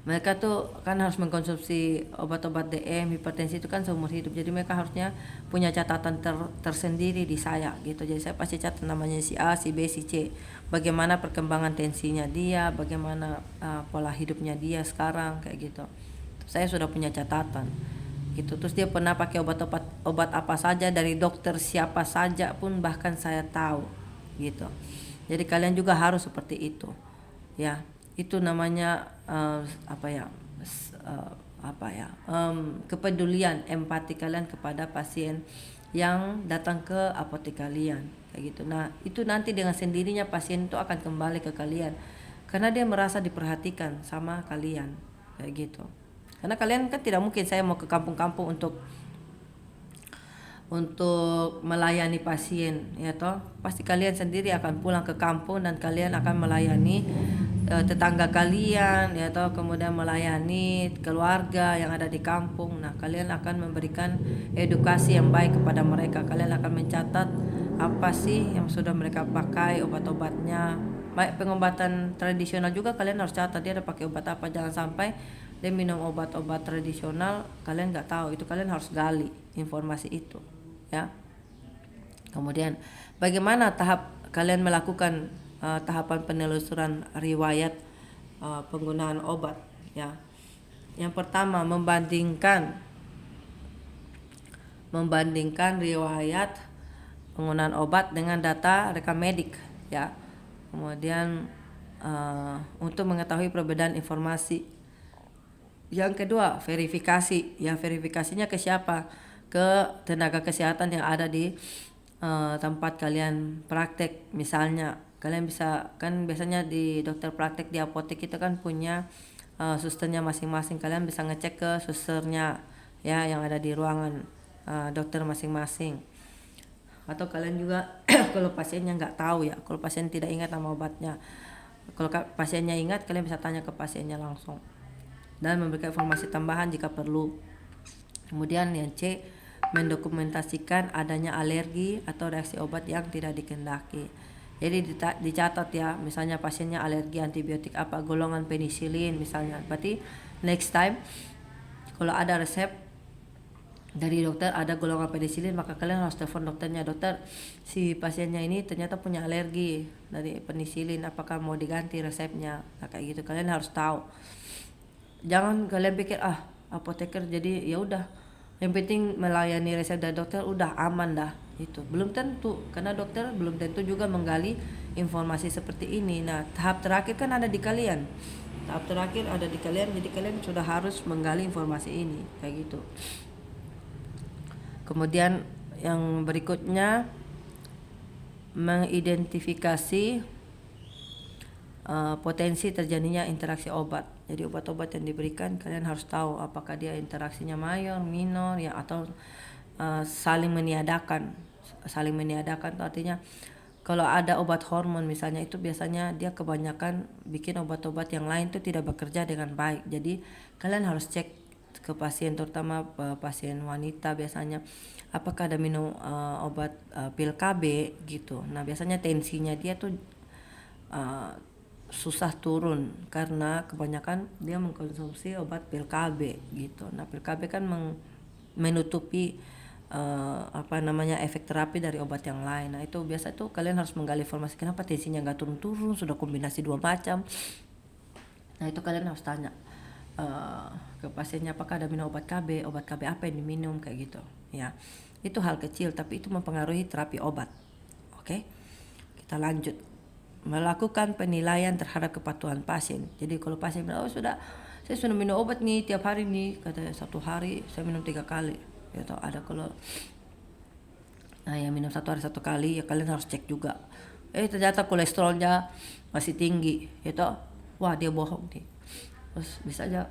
Mereka tuh kan harus mengkonsumsi obat-obat DM, hipertensi itu kan seumur hidup. Jadi mereka harusnya punya catatan tersendiri di saya gitu. Jadi saya pasti catat namanya si A, si B, si C. Bagaimana perkembangan tensinya dia, bagaimana pola hidupnya dia sekarang kayak gitu. Saya sudah punya catatan gitu. Terus dia pernah pakai obat apa saja dari dokter siapa saja pun bahkan saya tahu gitu. Jadi kalian juga harus seperti itu. Ya. Itu namanya kepedulian, empati kalian kepada pasien yang datang ke apotek kalian kayak gitu. Nah itu nanti dengan sendirinya pasien itu akan kembali ke kalian karena dia merasa diperhatikan sama kalian kayak gitu. Karena kalian kan tidak mungkin saya mau ke kampung-kampung untuk untuk melayani pasien, ya toh. Pasti kalian sendiri akan pulang ke kampung dan kalian akan melayani tetangga kalian, ya toh, kemudian melayani keluarga yang ada di kampung. Nah, kalian akan memberikan edukasi yang baik kepada mereka. Kalian akan mencatat apa sih yang sudah mereka pakai, obat-obatnya. Baik pengobatan tradisional juga kalian harus catat dia ada pakai obat apa. Jangan sampai dia minum obat-obat tradisional kalian nggak tahu. Itu kalian harus gali informasi itu, ya. Kemudian bagaimana tahap kalian melakukan tahapan penelusuran riwayat penggunaan obat, ya. Yang pertama, membandingkan riwayat penggunaan obat dengan data rekam medik, ya. Kemudian untuk mengetahui perbedaan informasi. Yang kedua, verifikasi. Ya, verifikasinya ke siapa? Ke tenaga kesehatan yang ada di tempat kalian praktek. Misalnya kalian bisa, kan biasanya di dokter praktek di apotek itu kan punya susternya masing-masing. Kalian bisa ngecek ke susternya, ya, yang ada di ruangan dokter masing-masing. Atau kalian juga kalau pasiennya nggak tahu, ya, kalau pasien tidak ingat nama obatnya, kalau pasiennya ingat, kalian bisa tanya ke pasiennya langsung dan memberikan informasi tambahan jika perlu. Kemudian yang C, mendokumentasikan adanya alergi atau reaksi obat yang tidak dikehendaki. Jadi dicatat, ya, misalnya pasiennya alergi antibiotik apa, golongan penisilin misalnya. Berarti next time kalau ada resep dari dokter ada golongan penisilin, maka kalian harus telepon dokternya, dokter, si pasiennya ini ternyata punya alergi dari penisilin, apakah mau diganti resepnya. Nah, kayak gitu kalian harus tahu. Jangan kalian pikir apoteker jadi ya udah yang penting melayani resep dari dokter udah aman dah. Itu belum tentu, karena dokter belum tentu juga menggali informasi seperti ini. Nah, tahap terakhir kan ada di kalian. Jadi kalian sudah harus menggali informasi ini, kayak gitu. Kemudian yang berikutnya, mengidentifikasi potensi terjadinya interaksi obat. Jadi obat-obat yang diberikan kalian harus tahu apakah dia interaksinya mayor, minor, ya, atau saling meniadakan. Saling meniadakan itu artinya kalau ada obat hormon misalnya, itu biasanya dia kebanyakan bikin obat-obat yang lain itu tidak bekerja dengan baik. Jadi kalian harus cek ke pasien, terutama pasien wanita biasanya, apakah ada minum obat pil KB gitu. Nah, biasanya tensinya dia tuh susah turun karena kebanyakan dia mengkonsumsi obat pil KB gitu. Nah, pil KB kan menutupi efek terapi dari obat yang lain. Nah, itu biasa tuh kalian harus menggali informasi kenapa tensinya nggak turun-turun, sudah kombinasi dua macam. Nah, itu kalian harus tanya ke pasiennya apakah ada minum obat KB apa yang diminum, kayak gitu, ya. Itu hal kecil tapi itu mempengaruhi terapi obat. Oke, kita lanjut. Melakukan penilaian terhadap kepatuhan pasien. Jadi kalau pasien bilang, saya sudah minum obat nih tiap hari nih, kata 1 hari saya minum 3 kali, ya, atau ada kalau yang minum 1 hari 1 kali, ya kalian harus cek juga. Ternyata kolesterolnya masih tinggi, ya toh, wah dia bohong nih. Terus bisa aja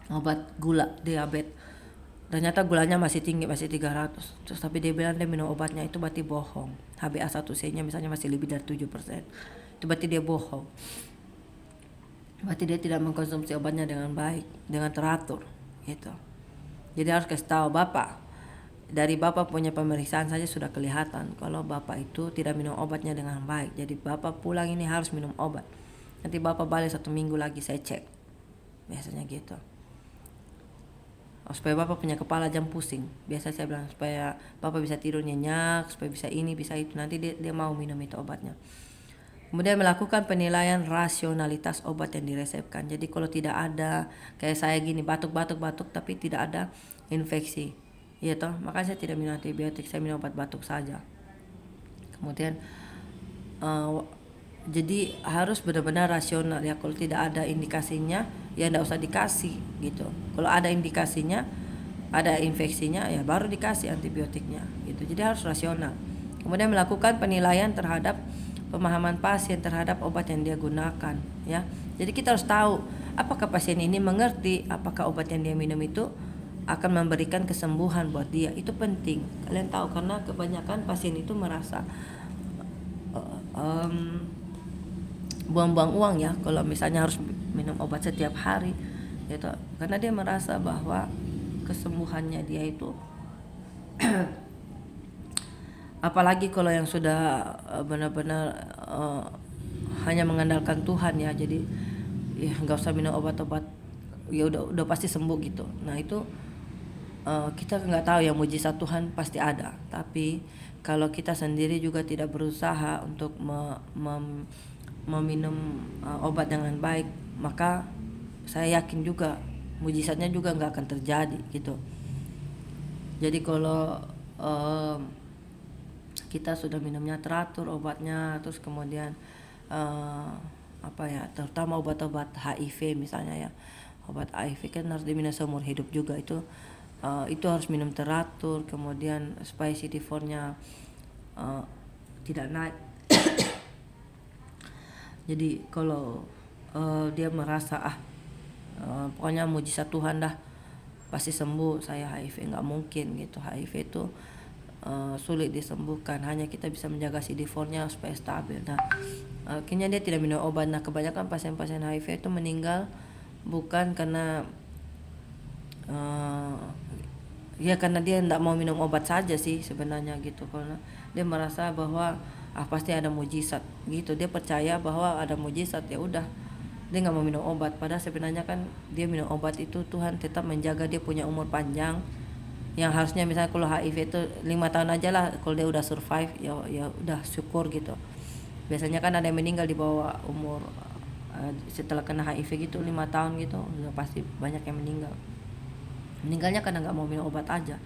obat gula, diabetes, ternyata gulanya masih tinggi, masih 300. Terus tapi dia bilang dia minum obatnya, itu berarti bohong. HbA1c nya misalnya masih lebih dari 7%. Itu berarti dia bohong. Berarti dia tidak mengkonsumsi obatnya dengan baik, dengan teratur, gitu. Jadi harus kasih tahu Bapak. Dari Bapak punya pemeriksaan saja sudah kelihatan kalau Bapak itu tidak minum obatnya dengan baik. Jadi Bapak pulang ini harus minum obat. Nanti Bapak balik 1 minggu lagi saya cek. Biasanya gitu. Supaya Bapak punya kepala jangan pusing. Biasa saya bilang supaya Bapak bisa tidur nyenyak, supaya bisa ini, bisa itu. Nanti dia mau minum itu obatnya. Kemudian melakukan penilaian rasionalitas obat yang diresepkan. Jadi kalau tidak ada kayak saya gini batuk tapi tidak ada infeksi, ya toh, maka saya tidak minum antibiotik, saya minum obat batuk saja. Kemudian jadi harus benar-benar rasional, ya. Kalau tidak ada indikasinya ya enggak usah dikasih gitu. Kalau ada indikasinya, ada infeksinya, ya baru dikasih antibiotiknya gitu. Jadi harus rasional. Kemudian melakukan penilaian terhadap pemahaman pasien terhadap obat yang dia gunakan, ya. Jadi kita harus tahu apakah pasien ini mengerti apakah obat yang dia minum itu akan memberikan kesembuhan buat dia. Itu penting kalian tahu, karena kebanyakan pasien itu merasa buang-buang uang ya kalau misalnya harus minum obat setiap hari gitu, karena dia merasa bahwa kesembuhannya dia itu apalagi kalau yang sudah benar-benar hanya mengandalkan Tuhan ya, jadi ya nggak usah minum obat-obat, ya udah pasti sembuh gitu. Nah itu kita nggak tahu ya, mujizat Tuhan pasti ada, tapi kalau kita sendiri juga tidak berusaha untuk meminum obat dengan baik, maka saya yakin juga mujizatnya juga nggak akan terjadi gitu. Jadi kalau kita sudah minumnya teratur obatnya, terus kemudian terutama obat-obat HIV misalnya ya, obat HIV kan harus diminum seumur hidup juga, itu harus minum teratur, kemudian supaya CD4-nya tidak naik. Jadi kalau dia merasa pokoknya mujizat Tuhan dah pasti sembuh saya HIV, nggak mungkin gitu. HIV itu sulit disembuhkan, hanya kita bisa menjaga CD4-nya supaya stabil. Nah akhirnya dia tidak minum obat. Nah kebanyakan pasien-pasien HIV itu meninggal bukan karena karena dia tidak mau minum obat saja sih sebenarnya gitu, karena dia merasa bahwa pasti ada mujizat gitu, dia percaya bahwa ada mujizat, ya udah dia nggak mau minum obat. Padahal sebenarnya kan dia minum obat itu Tuhan tetap menjaga dia punya umur panjang, yang harusnya misalnya kalau HIV itu 5 tahun aja lah, kalau dia udah survive ya udah syukur gitu. Biasanya kan ada yang meninggal di bawah umur setelah kena HIV gitu 5 tahun gitu, udah pasti banyak yang meninggalnya karena nggak mau minum obat aja,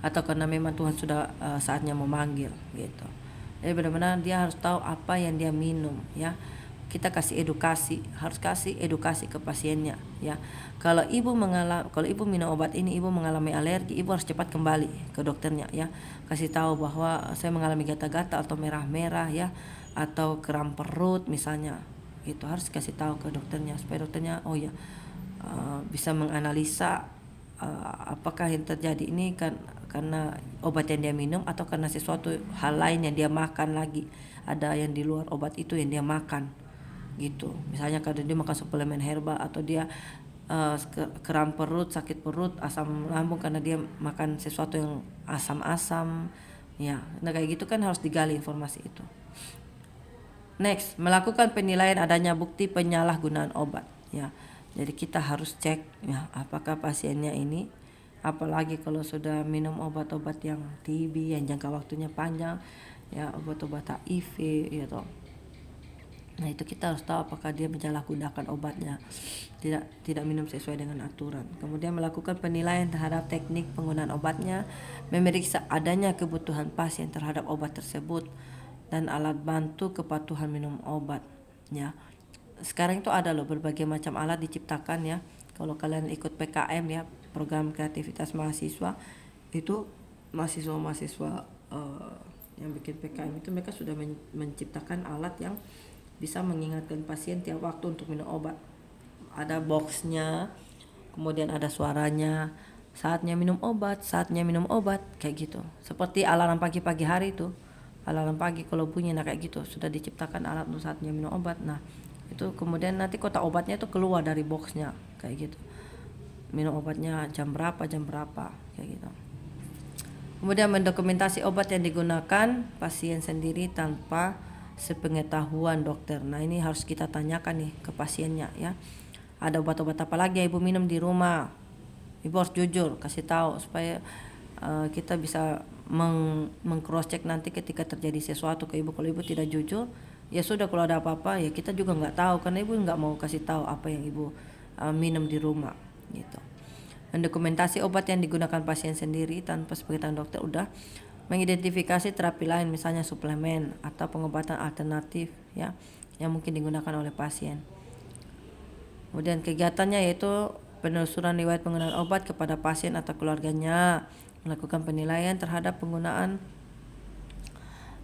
atau karena memang Tuhan sudah saatnya memanggil gitu. Jadi benar-benar dia harus tahu apa yang dia minum ya. Kita harus kasih edukasi ke pasiennya ya. Kalau ibu minum obat ini, ibu mengalami alergi, ibu harus cepat kembali ke dokternya ya. Kasih tahu bahwa saya mengalami gatal-gatal atau merah-merah ya, atau kram perut misalnya. Itu harus kasih tahu ke dokternya supaya dokternya bisa menganalisa apakah yang terjadi ini karena obat yang dia minum atau karena sesuatu hal lain yang dia makan lagi. Ada yang di luar obat itu yang dia makan gitu. Misalnya kalau dia makan suplemen herbal, atau dia kram perut, sakit perut, asam lambung karena dia makan sesuatu yang asam-asam ya. Nah kayak gitu kan harus digali informasi itu. Next, melakukan penilaian adanya bukti penyalahgunaan obat ya. Jadi kita harus cek ya, apakah pasiennya ini, apalagi kalau sudah minum obat-obat yang TB yang jangka waktunya panjang ya, obat-obat HIV ya toh. Nah itu kita harus tahu apakah dia menyalahgunakan obatnya, tidak minum sesuai dengan aturan. Kemudian melakukan penilaian terhadap teknik penggunaan obatnya, memeriksa adanya kebutuhan pasien terhadap obat tersebut, dan alat bantu kepatuhan minum obat ya. Sekarang itu ada loh berbagai macam alat diciptakan ya. Kalau kalian ikut PKM ya, program kreativitas mahasiswa, itu mahasiswa yang bikin PKM itu mereka sudah menciptakan alat yang bisa mengingatkan pasien tiap waktu untuk minum obat. Ada boxnya, kemudian ada suaranya, saatnya minum obat kayak gitu. Seperti alarm pagi hari itu, alarm pagi kalau bunyi kayak gitu, sudah diciptakan alat untuk saatnya minum obat. Nah itu kemudian nanti kotak obatnya itu keluar dari boxnya kayak gitu, minum obatnya jam berapa kayak gitu. Kemudian mendokumentasi obat yang digunakan pasien sendiri tanpa sepengetahuan dokter. Nah ini harus kita tanyakan nih ke pasiennya ya. Ada obat-obat apa lagi yang ibu minum di rumah? Ibu harus jujur kasih tahu supaya kita bisa meng-cross check nanti ketika terjadi sesuatu ke ibu. Kalau ibu tidak jujur, ya sudah, kalau ada apa-apa ya kita juga nggak tahu, karena ibu nggak mau kasih tahu apa yang ibu minum di rumah gitu. Mendokumentasi obat yang digunakan pasien sendiri tanpa sepengetahuan dokter. Udah mengidentifikasi terapi lain, misalnya suplemen atau pengobatan alternatif ya yang mungkin digunakan oleh pasien. Kemudian kegiatannya yaitu penelusuran riwayat penggunaan obat kepada pasien atau keluarganya, melakukan penilaian terhadap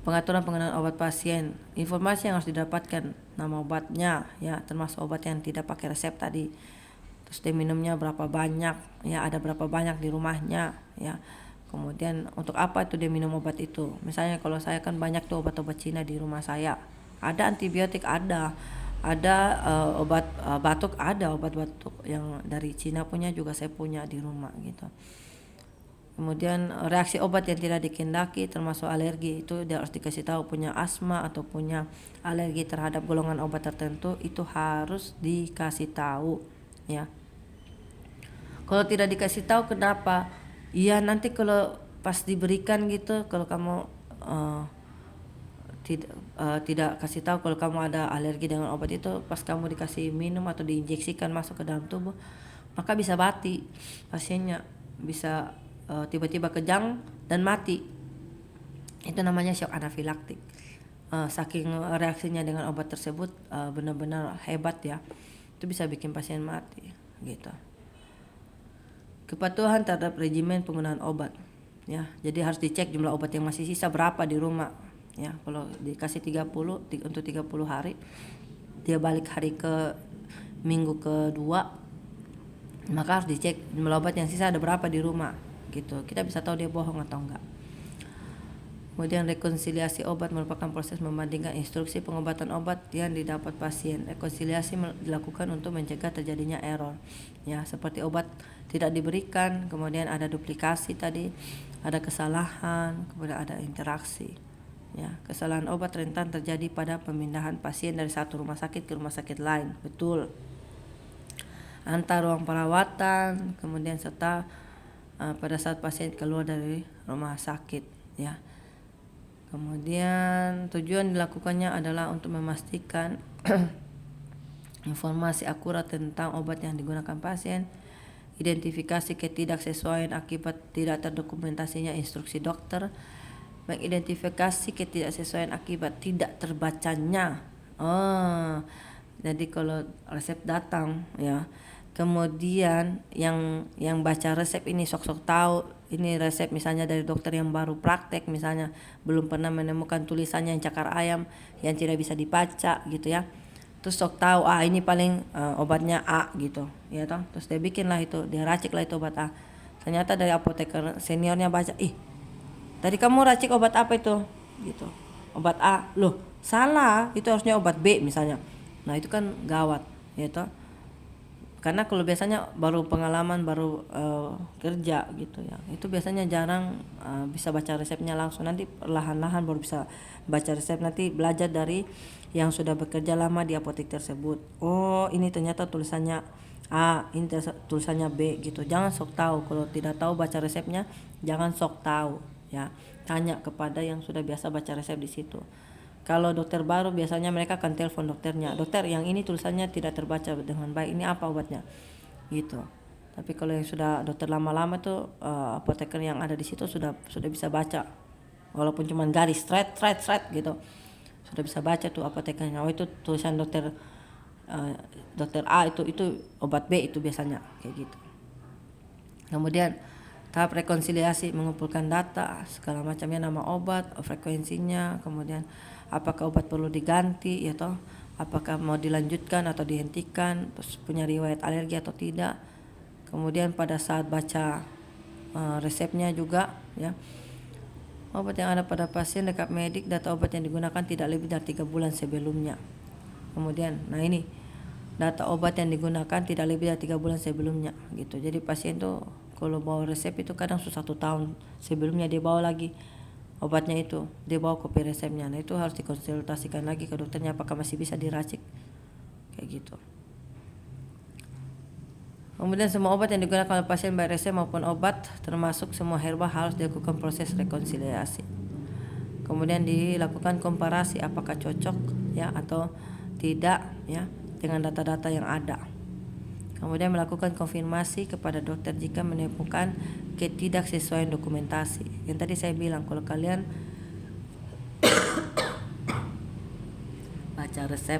pengaturan penggunaan obat pasien, informasi yang harus didapatkan, nama obatnya ya, termasuk obat yang tidak pakai resep tadi, terus dia minumnya berapa banyak ya, ada berapa banyak di rumahnya ya. Kemudian untuk apa itu dia minum obat itu, misalnya kalau saya kan banyak tuh obat-obat Cina di rumah saya, ada antibiotik, ada obat batuk, ada obat batuk yang dari Cina punya juga saya punya di rumah gitu. Kemudian reaksi obat yang tidak dikehendaki termasuk alergi, itu dia harus dikasih tahu. Punya asma atau punya alergi terhadap golongan obat tertentu itu harus dikasih tahu ya. Kalau tidak dikasih tahu, kenapa? Iya, nanti kalau pas diberikan gitu, kalau kamu tidak kasih tahu kalau kamu ada alergi dengan obat itu, pas kamu dikasih minum atau diinjeksikan masuk ke dalam tubuh, maka bisa mati pasiennya, bisa tiba-tiba kejang dan mati. Itu namanya shock anafilaktik. Saking reaksinya dengan obat tersebut benar-benar hebat ya, itu bisa bikin pasien mati gitu. Kepatuhan terhadap regimen penggunaan obat ya, jadi harus dicek jumlah obat yang masih sisa berapa di rumah ya. Kalau dikasih 30 untuk 30 hari, dia balik hari ke minggu kedua, maka harus dicek jumlah obat yang sisa ada berapa di rumah gitu. Kita bisa tahu dia bohong atau enggak. Kemudian rekonsiliasi obat merupakan proses membandingkan instruksi pengobatan obat yang didapat pasien. Rekonsiliasi dilakukan untuk mencegah terjadinya error ya, seperti obat tidak diberikan, kemudian ada duplikasi tadi, ada kesalahan, kemudian ada interaksi ya. Kesalahan obat rentan terjadi pada pemindahan pasien dari satu rumah sakit ke rumah sakit lain, betul, antar ruang perawatan, kemudian serta pada saat pasien keluar dari rumah sakit ya. Kemudian tujuan dilakukannya adalah untuk memastikan informasi akurat tentang obat yang digunakan pasien, identifikasi ketidaksesuaian akibat tidak terdokumentasinya instruksi dokter, mengidentifikasi ketidaksesuaian akibat tidak terbacanya. Jadi kalau resep datang ya, kemudian yang baca resep ini sok-sok tahu ini resep misalnya dari dokter yang baru praktek, misalnya belum pernah menemukan tulisannya yang cakar ayam yang tidak bisa dibaca gitu ya, terus sok tahu ini paling obatnya A gitu ya toh, terus dia bikin lah itu, dia racik lah itu obat A, ternyata dari apoteker seniornya baca, tadi kamu racik obat apa itu gitu, obat A, loh salah, itu harusnya obat B misalnya. Nah itu kan gawat ya toh, karena kalau biasanya baru pengalaman, baru kerja gitu ya, itu biasanya jarang bisa baca resepnya langsung, nanti perlahan-lahan baru bisa baca resep, nanti belajar dari yang sudah bekerja lama di apotek tersebut. Oh ini ternyata tulisannya A, ini tulisannya B gitu. Jangan sok tahu, kalau tidak tahu baca resepnya jangan sok tahu ya, tanya kepada yang sudah biasa baca resep di situ. Kalau dokter baru biasanya mereka akan telepon dokternya, dokter yang ini tulisannya tidak terbaca dengan baik, ini apa obatnya gitu. Tapi kalau yang sudah dokter lama-lama tuh apoteker yang ada di situ sudah bisa baca, walaupun cuma garis straight gitu, sudah bisa baca tuh apotekernya. Oh itu tulisan dokter A, itu obat B itu biasanya kayak gitu. Kemudian tahap rekonsiliasi, mengumpulkan data segala macamnya, nama obat, frekuensinya, kemudian apakah obat perlu diganti ya toh, apakah mau dilanjutkan atau dihentikan, terus punya riwayat alergi atau tidak. Kemudian pada saat baca resepnya juga ya, obat yang ada pada pasien, rekap medik, data obat yang digunakan tidak lebih dari 3 bulan sebelumnya. Kemudian nah ini data obat yang digunakan tidak lebih dari 3 bulan sebelumnya gitu. Jadi pasien tuh kalau bawa resep itu kadang 1 tahun sebelumnya dia bawa lagi obatnya itu, dia bawa kopi resepnya. Nah itu harus dikonsultasikan lagi ke dokternya apakah masih bisa diracik kayak gitu. Kemudian semua obat yang digunakan oleh pasien baik resep maupun obat termasuk semua herba harus dilakukan proses rekonsiliasi. Kemudian dilakukan komparasi apakah cocok ya atau tidak ya dengan data-data yang ada. Kemudian melakukan konfirmasi kepada dokter jika menemukan ketidaksesuaian dokumentasi. Yang tadi saya bilang, kalau kalian baca resep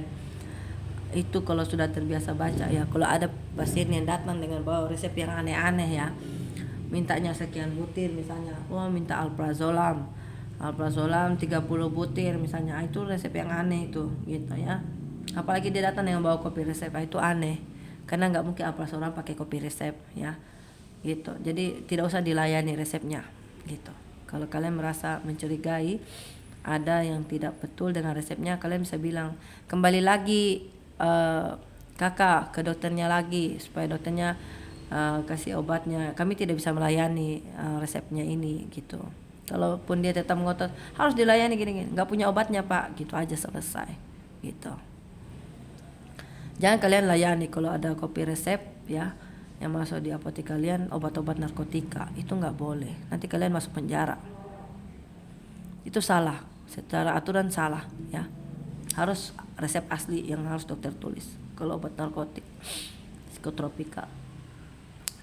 itu, kalau sudah terbiasa baca ya, kalau ada pasien yang datang dengan bawa resep yang aneh-aneh ya, mintanya sekian butir misalnya, minta alprazolam 30 butir misalnya, itu resep yang aneh itu gitu ya. Apalagi dia datang dengan bawa kopi resep, itu aneh. karena nggak mungkin aplas orang pakai kopi resep ya gitu. Jadi tidak usah dilayani resepnya gitu. Kalau kalian merasa mencurigai ada yang tidak betul dengan resepnya, kalian bisa bilang kembali lagi kakak ke dokternya lagi supaya dokternya kasih obatnya. Kami tidak bisa melayani resepnya ini gitu. Kalaupun dia tetap ngotot harus dilayani gini-gini, nggak punya obatnya pak, gitu aja selesai gitu. Jangan kalian layani kalau ada kopi resep ya yang masuk di apotek kalian obat-obat narkotika, itu nggak boleh, nanti kalian masuk penjara. Itu salah, secara aturan salah ya. Harus resep asli yang harus dokter tulis kalau obat narkotik psikotropika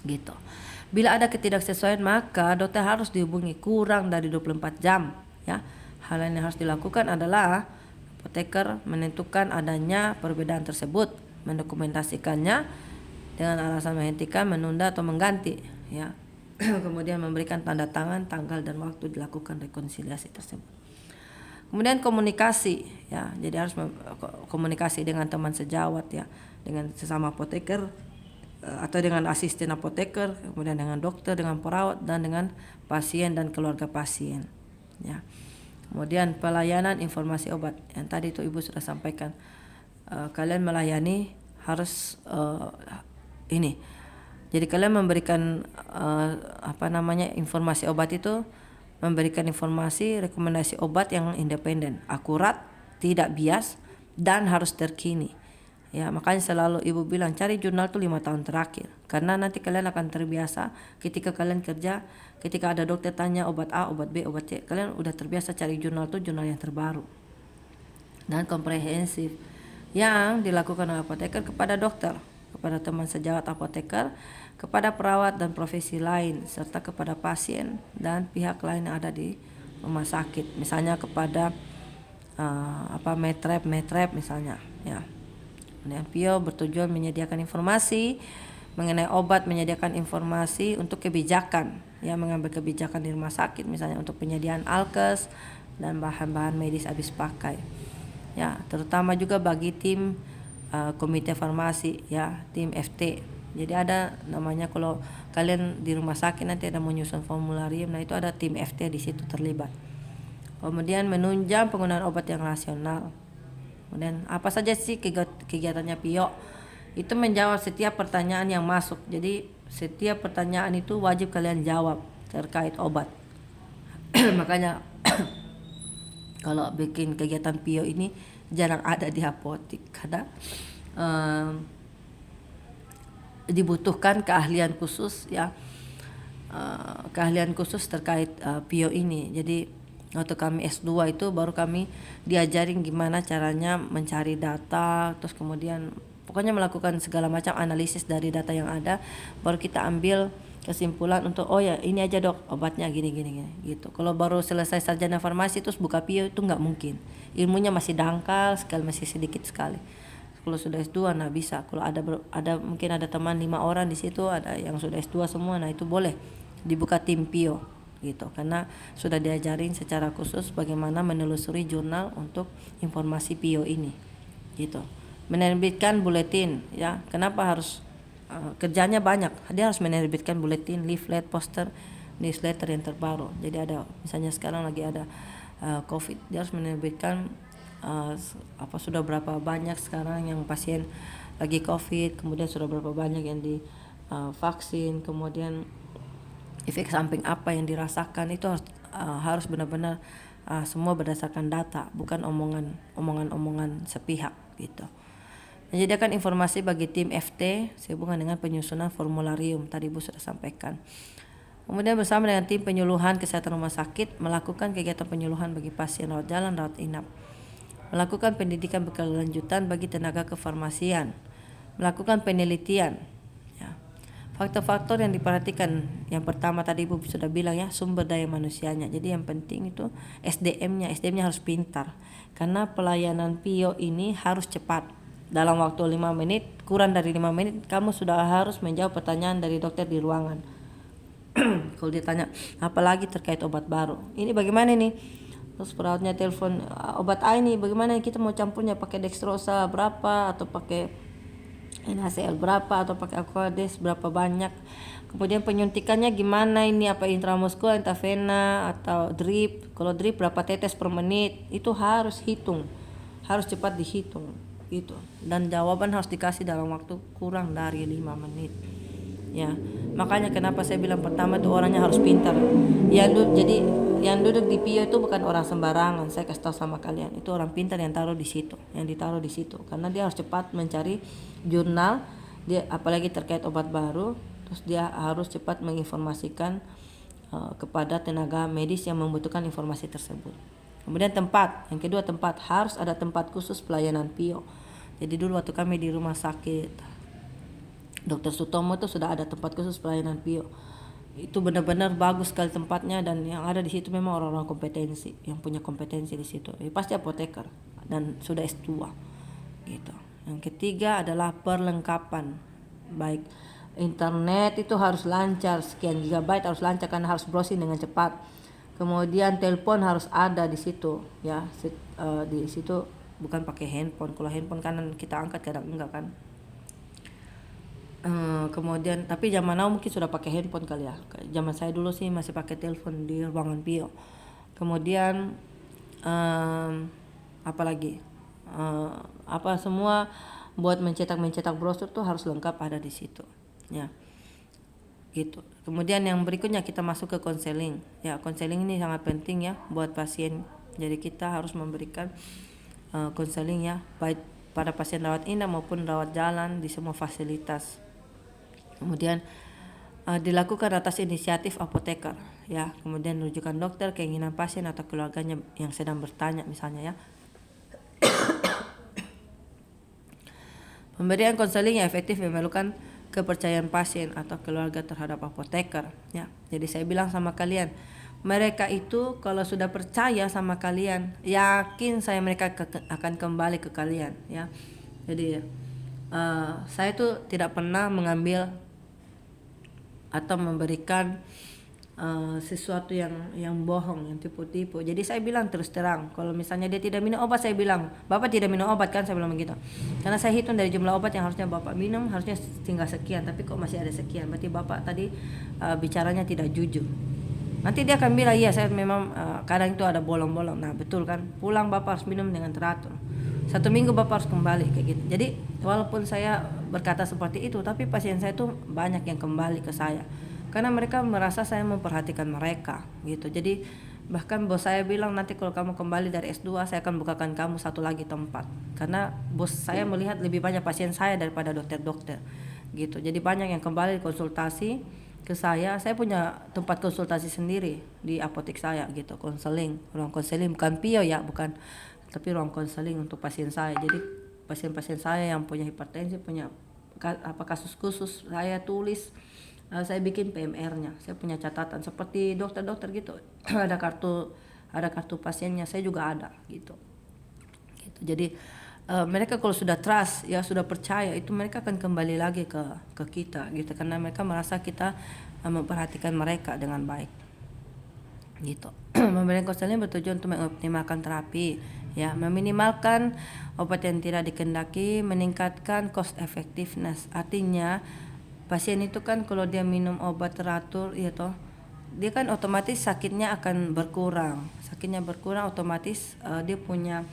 gitu. Bila ada ketidaksesuaian maka dokter harus dihubungi kurang dari 24 jam ya. Hal yang harus dilakukan adalah apoteker menentukan adanya perbedaan tersebut, mendokumentasikannya dengan alasan menghentikan, menunda atau mengganti ya. Kemudian memberikan tanda tangan, tanggal dan waktu dilakukan rekonsiliasi tersebut. Kemudian komunikasi ya, jadi harus komunikasi dengan teman sejawat ya, dengan sesama apoteker atau dengan asisten apoteker, kemudian dengan dokter, dengan perawat dan dengan pasien dan keluarga pasien ya. Kemudian pelayanan informasi obat yang tadi itu ibu sudah sampaikan, kalian melayani harus ini. Jadi kalian memberikan informasi obat itu, memberikan informasi rekomendasi obat yang independen, akurat, tidak bias dan harus terkini. Ya, makanya selalu ibu bilang cari jurnal tuh 5 tahun terakhir, karena nanti kalian akan terbiasa ketika kalian kerja, ketika ada dokter tanya obat A, obat B, obat C, kalian udah terbiasa cari jurnal tuh jurnal yang terbaru dan komprehensif yang dilakukan oleh apoteker kepada dokter, kepada teman sejawat apoteker, kepada perawat dan profesi lain, serta kepada pasien dan pihak lain yang ada di rumah sakit, misalnya kepada metrep misalnya ya. Kemudian PIO bertujuan menyediakan informasi mengenai obat, menyediakan informasi untuk kebijakan ya, mengambil kebijakan di rumah sakit, misalnya untuk penyediaan alkes dan bahan-bahan medis habis pakai ya, terutama juga bagi tim komite farmasi ya, tim FT. Jadi ada namanya, kalau kalian di rumah sakit nanti ada menyusun formularium, nah itu ada tim FT di situ terlibat. Kemudian menunjang penggunaan obat yang rasional. Kemudian apa saja sih kegiatannya PIO? Itu menjawab setiap pertanyaan yang masuk. Jadi setiap pertanyaan itu wajib kalian jawab terkait obat. Makanya kalau bikin kegiatan PIO ini jarang ada di apotek, karena dibutuhkan keahlian khusus ya, keahlian khusus terkait PIO ini. Jadi waktu kami S2 itu baru kami diajarin gimana caranya mencari data, terus kemudian pokoknya melakukan segala macam analisis dari data yang ada, baru kita ambil kesimpulan untuk oh ya ini aja dok obatnya gini gitu. Kalau baru selesai sarjana farmasi terus buka PIO itu nggak mungkin, ilmunya masih dangkal sekali, masih sedikit sekali. Kalau sudah S2 nah bisa. Kalau ada mungkin ada teman 5 orang di situ, ada yang sudah S2 semua, nah itu boleh dibuka tim PIO gitu, karena sudah diajarin secara khusus bagaimana menelusuri jurnal untuk informasi PIO ini gitu. Menerbitkan buletin ya, kenapa harus kerjanya banyak, dia harus menerbitkan buletin, leaflet, poster, newsletter yang terbaru. Jadi ada misalnya sekarang lagi ada COVID, dia harus menerbitkan sudah berapa banyak sekarang yang pasien lagi COVID, kemudian sudah berapa banyak yang di vaksin, kemudian efek samping apa yang dirasakan, itu harus benar-benar semua berdasarkan data, bukan omongan sepihak gitu. Menyediakan informasi bagi tim FT sehubungan dengan penyusunan formularium, tadi Ibu sudah sampaikan. Kemudian bersama dengan tim penyuluhan kesehatan rumah sakit melakukan kegiatan penyuluhan bagi pasien rawat jalan, rawat inap, melakukan pendidikan berkelanjutan bagi tenaga kefarmasian, melakukan penelitian. Faktor-faktor yang diperhatikan, yang pertama tadi Ibu sudah bilang ya, sumber daya manusianya. Jadi yang penting itu SDM-nya harus pintar, karena pelayanan PIO ini harus cepat. Dalam waktu 5 menit, kurang dari 5 menit kamu sudah harus menjawab pertanyaan dari dokter di ruangan. Kalau ditanya apalagi terkait obat baru, ini bagaimana nih, terus perawatnya telepon, obat A ini bagaimana, kita mau campurnya pakai dextrosa berapa atau pakai NaCl berapa atau pakai Aquades berapa banyak. Kemudian penyuntikannya gimana, ini apa intramuskular, intravena atau drip. Kalau drip berapa tetes per menit, itu harus hitung, harus cepat dihitung gitu. Dan jawaban harus dikasih dalam waktu kurang dari 5 menit. Ya, makanya kenapa saya bilang pertama itu orangnya harus pintar. Jadi yang duduk di PIO itu bukan orang sembarangan. Saya kasih tahu sama kalian, itu orang pintar yang taruh di situ, yang ditaruh di situ. Karena dia harus cepat mencari jurnal, dia apalagi terkait obat baru, terus dia harus cepat menginformasikan kepada tenaga medis yang membutuhkan informasi tersebut. Kemudian tempat, yang kedua tempat, harus ada tempat khusus pelayanan PIO. Jadi dulu waktu kami di rumah sakit Dr. Sutomo itu sudah ada tempat khusus pelayanan PIO. Itu benar-benar bagus sekali tempatnya, dan yang ada di situ memang orang-orang kompetensi, yang punya kompetensi di situ. Pasti apoteker dan sudah S2 gitu. Yang ketiga adalah perlengkapan, baik internet itu harus lancar, sekian gigabyte harus lancar karena harus browsing dengan cepat. Kemudian telepon harus ada di situ ya, di situ bukan pakai handphone. Kalau handphone kan kita angkat kadang enggak kan. Kemudian tapi zaman now mungkin sudah pakai handphone kali ya. Zaman saya dulu sih masih pakai telepon di ruangan PIO. Kemudian apalagi apa semua buat mencetak brosur tuh harus lengkap ada di situ ya gitu. Kemudian yang berikutnya kita masuk ke konseling ya. Konseling ini sangat penting ya buat pasien. Jadi kita harus memberikan konseling ya, baik pada pasien rawat inap maupun rawat jalan di semua fasilitas. Kemudian dilakukan atas inisiatif apoteker ya. Kemudian rujukan dokter, keinginan pasien atau keluarganya yang sedang bertanya misalnya ya. Pemberian konseling yang efektif memerlukan kepercayaan pasien atau keluarga terhadap apoteker ya. Jadi saya bilang sama kalian, mereka itu kalau sudah percaya sama kalian, yakin saya mereka akan kembali ke kalian ya. Jadi saya tuh tidak pernah mengambil atau memberikan sesuatu yang bohong, yang tipu-tipu. Jadi saya bilang terus terang, kalau misalnya dia tidak minum obat, saya bilang, Bapak tidak minum obat kan, saya bilang begitu. Karena saya hitung dari jumlah obat yang harusnya Bapak minum, harusnya tinggal sekian, tapi kok masih ada sekian, berarti Bapak tadi bicaranya tidak jujur. Nanti dia akan bilang, iya saya memang kadang itu ada bolong-bolong. Nah betul kan, pulang Bapak harus minum dengan teratur. 1 minggu Bapak harus kembali kayak gitu. Jadi walaupun saya berkata seperti itu, tapi pasien saya tuh banyak yang kembali ke saya. Karena mereka merasa saya memperhatikan mereka gitu. Jadi bahkan bos saya bilang, nanti kalau kamu kembali dari S2 saya akan bukakan kamu satu lagi tempat. Karena bos saya melihat lebih banyak pasien saya daripada dokter-dokter gitu. Jadi banyak yang kembali konsultasi ke saya. Saya punya tempat konsultasi sendiri di apotek saya gitu, konseling, ruang konseling, bukan PIO ya, bukan, tapi ruang konseling untuk pasien saya. Jadi pasien-pasien saya yang punya hipertensi, punya kasus khusus, saya tulis. Saya bikin PMR-nya, saya punya catatan seperti dokter-dokter gitu. ada kartu pasiennya, saya juga ada gitu. Jadi mereka kalau sudah trust ya, sudah percaya, itu mereka akan kembali lagi ke kita gitu, karena mereka merasa kita memperhatikan mereka dengan baik gitu. Pemberian konseling bertujuan untuk mengoptimalkan terapi ya, meminimalkan obat yang tidak dikehendaki, meningkatkan cost effectiveness. Artinya pasien itu kan kalau dia minum obat teratur ya toh, dia kan otomatis sakitnya akan berkurang. Sakitnya berkurang otomatis dia punya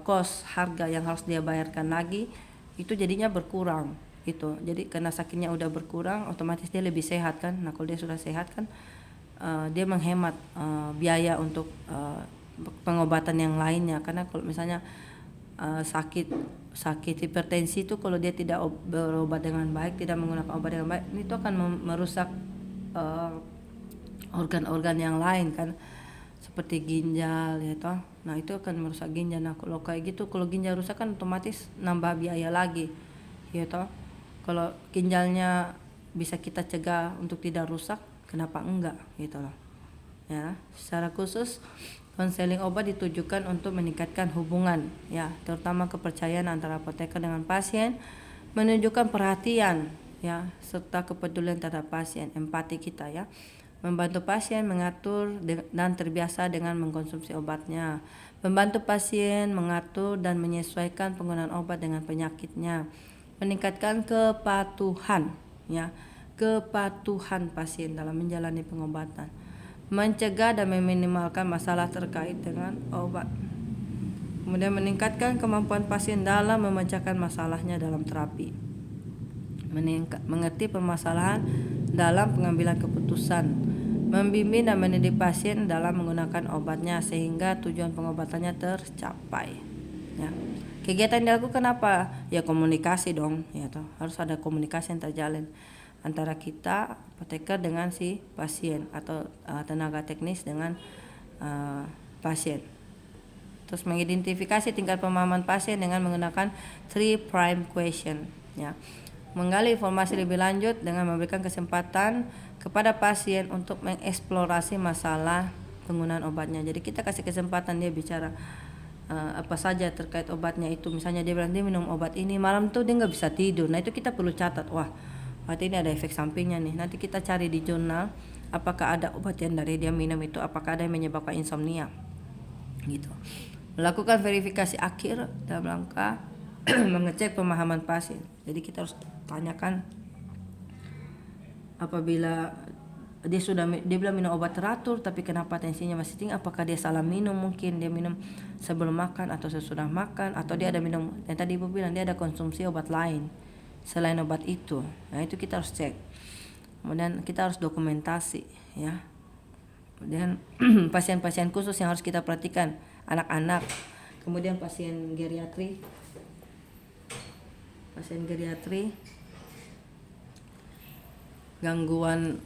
cost, harga yang harus dia bayarkan lagi itu jadinya berkurang gitu. Jadi karena sakitnya udah berkurang, otomatis dia lebih sehat kan. Nah kalau dia sudah sehat kan dia menghemat biaya untuk pengobatan yang lainnya. Karena kalau misalnya sakit hipertensi itu kalau dia tidak berobat dengan baik, tidak menggunakan obat dengan baik, itu akan merusak organ-organ yang lain kan, seperti ginjal ya toh. Nah itu akan merusak ginjal. Nah kalau kayak gitu, kalau ginjal rusak kan otomatis nambah biaya lagi ya toh. Kalau ginjalnya bisa kita cegah untuk tidak rusak, kenapa enggak gitu loh ya. Secara khusus konseling obat ditujukan untuk meningkatkan hubungan ya, terutama kepercayaan antara apoteker dengan pasien, menunjukkan perhatian ya, serta kepedulian terhadap pasien, empati kita ya, membantu pasien mengatur dan terbiasa dengan mengkonsumsi obatnya, membantu pasien mengatur dan menyesuaikan penggunaan obat dengan penyakitnya, meningkatkan kepatuhan, ya, kepatuhan pasien dalam menjalani pengobatan, mencegah dan meminimalkan masalah terkait dengan obat. Kemudian meningkatkan kemampuan pasien dalam memecahkan masalahnya dalam terapi, mengerti permasalahan dalam pengambilan keputusan, membimbing dan mendidik pasien dalam menggunakan obatnya sehingga tujuan pengobatannya tercapai. Ya. Kegiatan yang dilakukan apa? Ya komunikasi dong, ya toh. Harus ada komunikasi yang terjalin antara kita apoteker dengan si pasien atau tenaga teknis dengan pasien. Terus mengidentifikasi tingkat pemahaman pasien dengan menggunakan 3 prime question, ya. Menggali informasi lebih lanjut dengan memberikan kesempatan kepada pasien untuk mengeksplorasi masalah penggunaan obatnya. Jadi kita kasih kesempatan dia bicara apa saja terkait obatnya itu. Misalnya dia bilang dia minum obat ini malam tuh dia nggak bisa tidur. Nah itu kita perlu catat. Wah, berarti ini ada efek sampingnya nih. Nanti kita cari di jurnal apakah ada obat yang dari dia minum itu, apakah ada yang menyebabkan insomnia, gitu. Melakukan verifikasi akhir dalam rangka mengecek pemahaman pasien. Jadi kita harus tanyakan apabila dia bilang minum obat teratur tapi kenapa tensinya masih tinggi, apakah dia salah minum, mungkin dia minum sebelum makan atau sesudah makan, atau dia ada minum yang tadi ibu bilang dia ada konsumsi obat lain selain obat itu. Nah itu kita harus cek. Kemudian kita harus dokumentasi, ya. Kemudian pasien-pasien khusus yang harus kita perhatikan, anak-anak, kemudian pasien geriatri, gangguan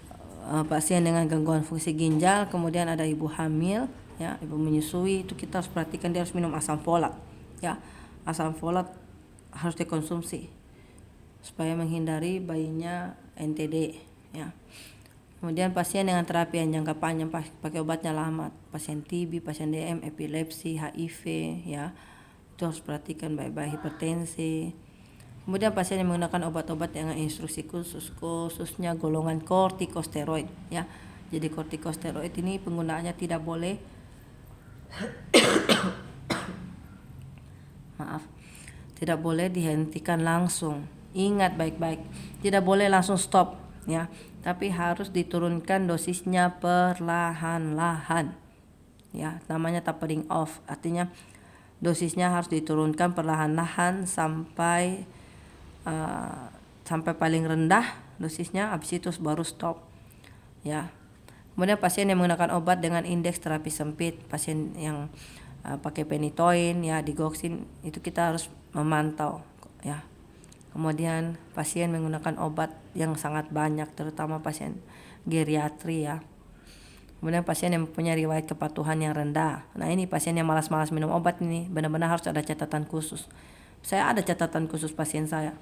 pasien dengan gangguan fungsi ginjal, kemudian ada ibu hamil, ya, ibu menyusui, itu kita harus perhatikan dia harus minum asam folat, ya. Asam folat harus dikonsumsi supaya menghindari bayinya NTD, ya. Kemudian pasien dengan terapi yang jangka panjang pakai obatnya lama, pasien TB, pasien DM, epilepsi, HIV, ya, itu harus perhatikan baik-baik, hipertensi. Kemudian pasien yang menggunakan obat-obat dengan instruksi khususnya golongan kortikosteroid, ya. Jadi kortikosteroid ini penggunaannya tidak boleh tidak boleh dihentikan langsung. Ingat baik-baik, tidak boleh langsung stop, ya, tapi harus diturunkan dosisnya perlahan-lahan, ya, namanya tapering off, artinya dosisnya harus diturunkan perlahan-lahan sampai paling rendah dosisnya, habis itu baru stop, ya. Kemudian pasien yang menggunakan obat dengan indeks terapi sempit, pasien yang pakai penitoin, ya, digoxin, itu kita harus memantau, ya. Kemudian pasien menggunakan obat yang sangat banyak, terutama pasien geriatri, ya. Kemudian pasien yang mempunyai riwayat kepatuhan yang rendah. Nah ini pasien yang malas-malas minum obat ini benar-benar harus ada catatan khusus. Saya ada catatan khusus pasien saya,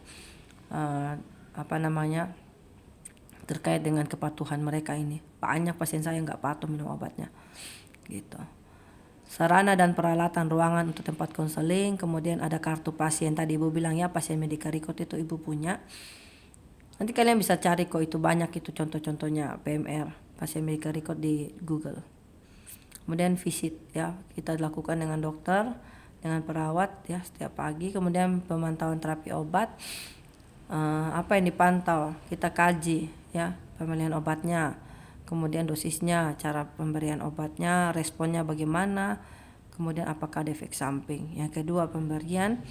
terkait dengan kepatuhan mereka ini. Banyak pasien saya nggak patuh minum obatnya, gitu. Sarana dan peralatan ruangan untuk tempat konseling, kemudian ada kartu pasien tadi ibu bilang, ya, pasien medical record itu ibu punya. Nanti kalian bisa cari kok, itu banyak itu contoh-contohnya PMR pasien medical record di Google. Kemudian visit, ya, kita lakukan dengan dokter, dengan perawat, ya, setiap pagi. Kemudian pemantauan terapi obat, apa yang dipantau kita kaji, ya, pemilihan obatnya, kemudian dosisnya, cara pemberian obatnya, responnya bagaimana, kemudian apakah ada efek samping. Yang kedua, pemberian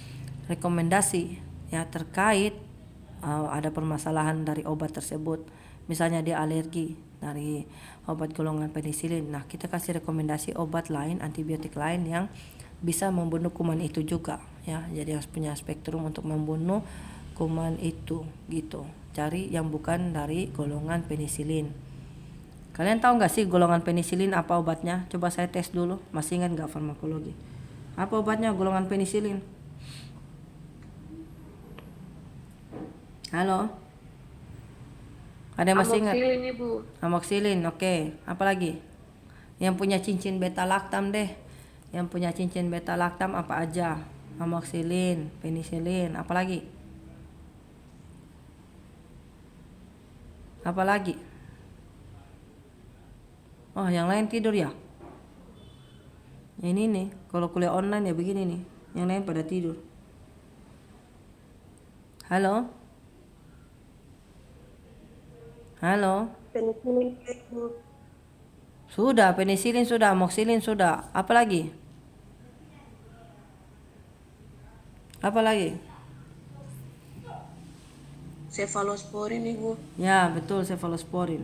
rekomendasi, ya, terkait ada permasalahan dari obat tersebut. Misalnya dia alergi dari obat golongan penisilin, nah kita kasih rekomendasi obat lain, antibiotik lain yang bisa membunuh kuman itu juga, ya. Jadi harus punya spektrum untuk membunuh kuman itu, gitu. Cari yang bukan dari golongan penisilin. Kalian tahu nggak sih golongan penisilin apa obatnya? Coba saya tes dulu. Masih ingat nggak farmakologi? Apa obatnya golongan penisilin? Halo? Ada yang masih ingat? Amoxicillin, Ibu. Amoxicillin, oke. Apa lagi? Yang punya cincin beta lactam deh. Yang punya cincin beta lactam apa aja? Amoxicillin, penisilin, apa lagi? Apa lagi? Oh, yang lain tidur ya? Ini nih, kalau kuliah online ya begini nih, yang lain pada tidur. Halo? Halo? Penicillin Ibu. Sudah, penicillin sudah, amoxicillin sudah. Apa lagi? Apa lagi? Cephalosporin Ibu. Ya, betul, cephalosporin.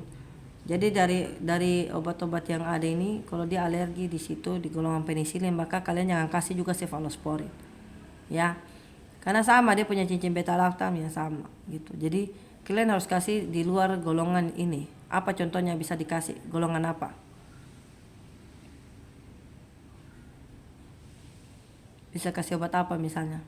Jadi dari obat-obat yang ada ini, kalau dia alergi di situ di golongan penicillin, maka kalian jangan kasih juga cephalosporin. Ya. Karena sama dia punya cincin beta lactam yang sama gitu. Jadi kalian harus kasih di luar golongan ini. Apa contohnya bisa dikasih? Golongan apa? Bisa kasih obat apa misalnya?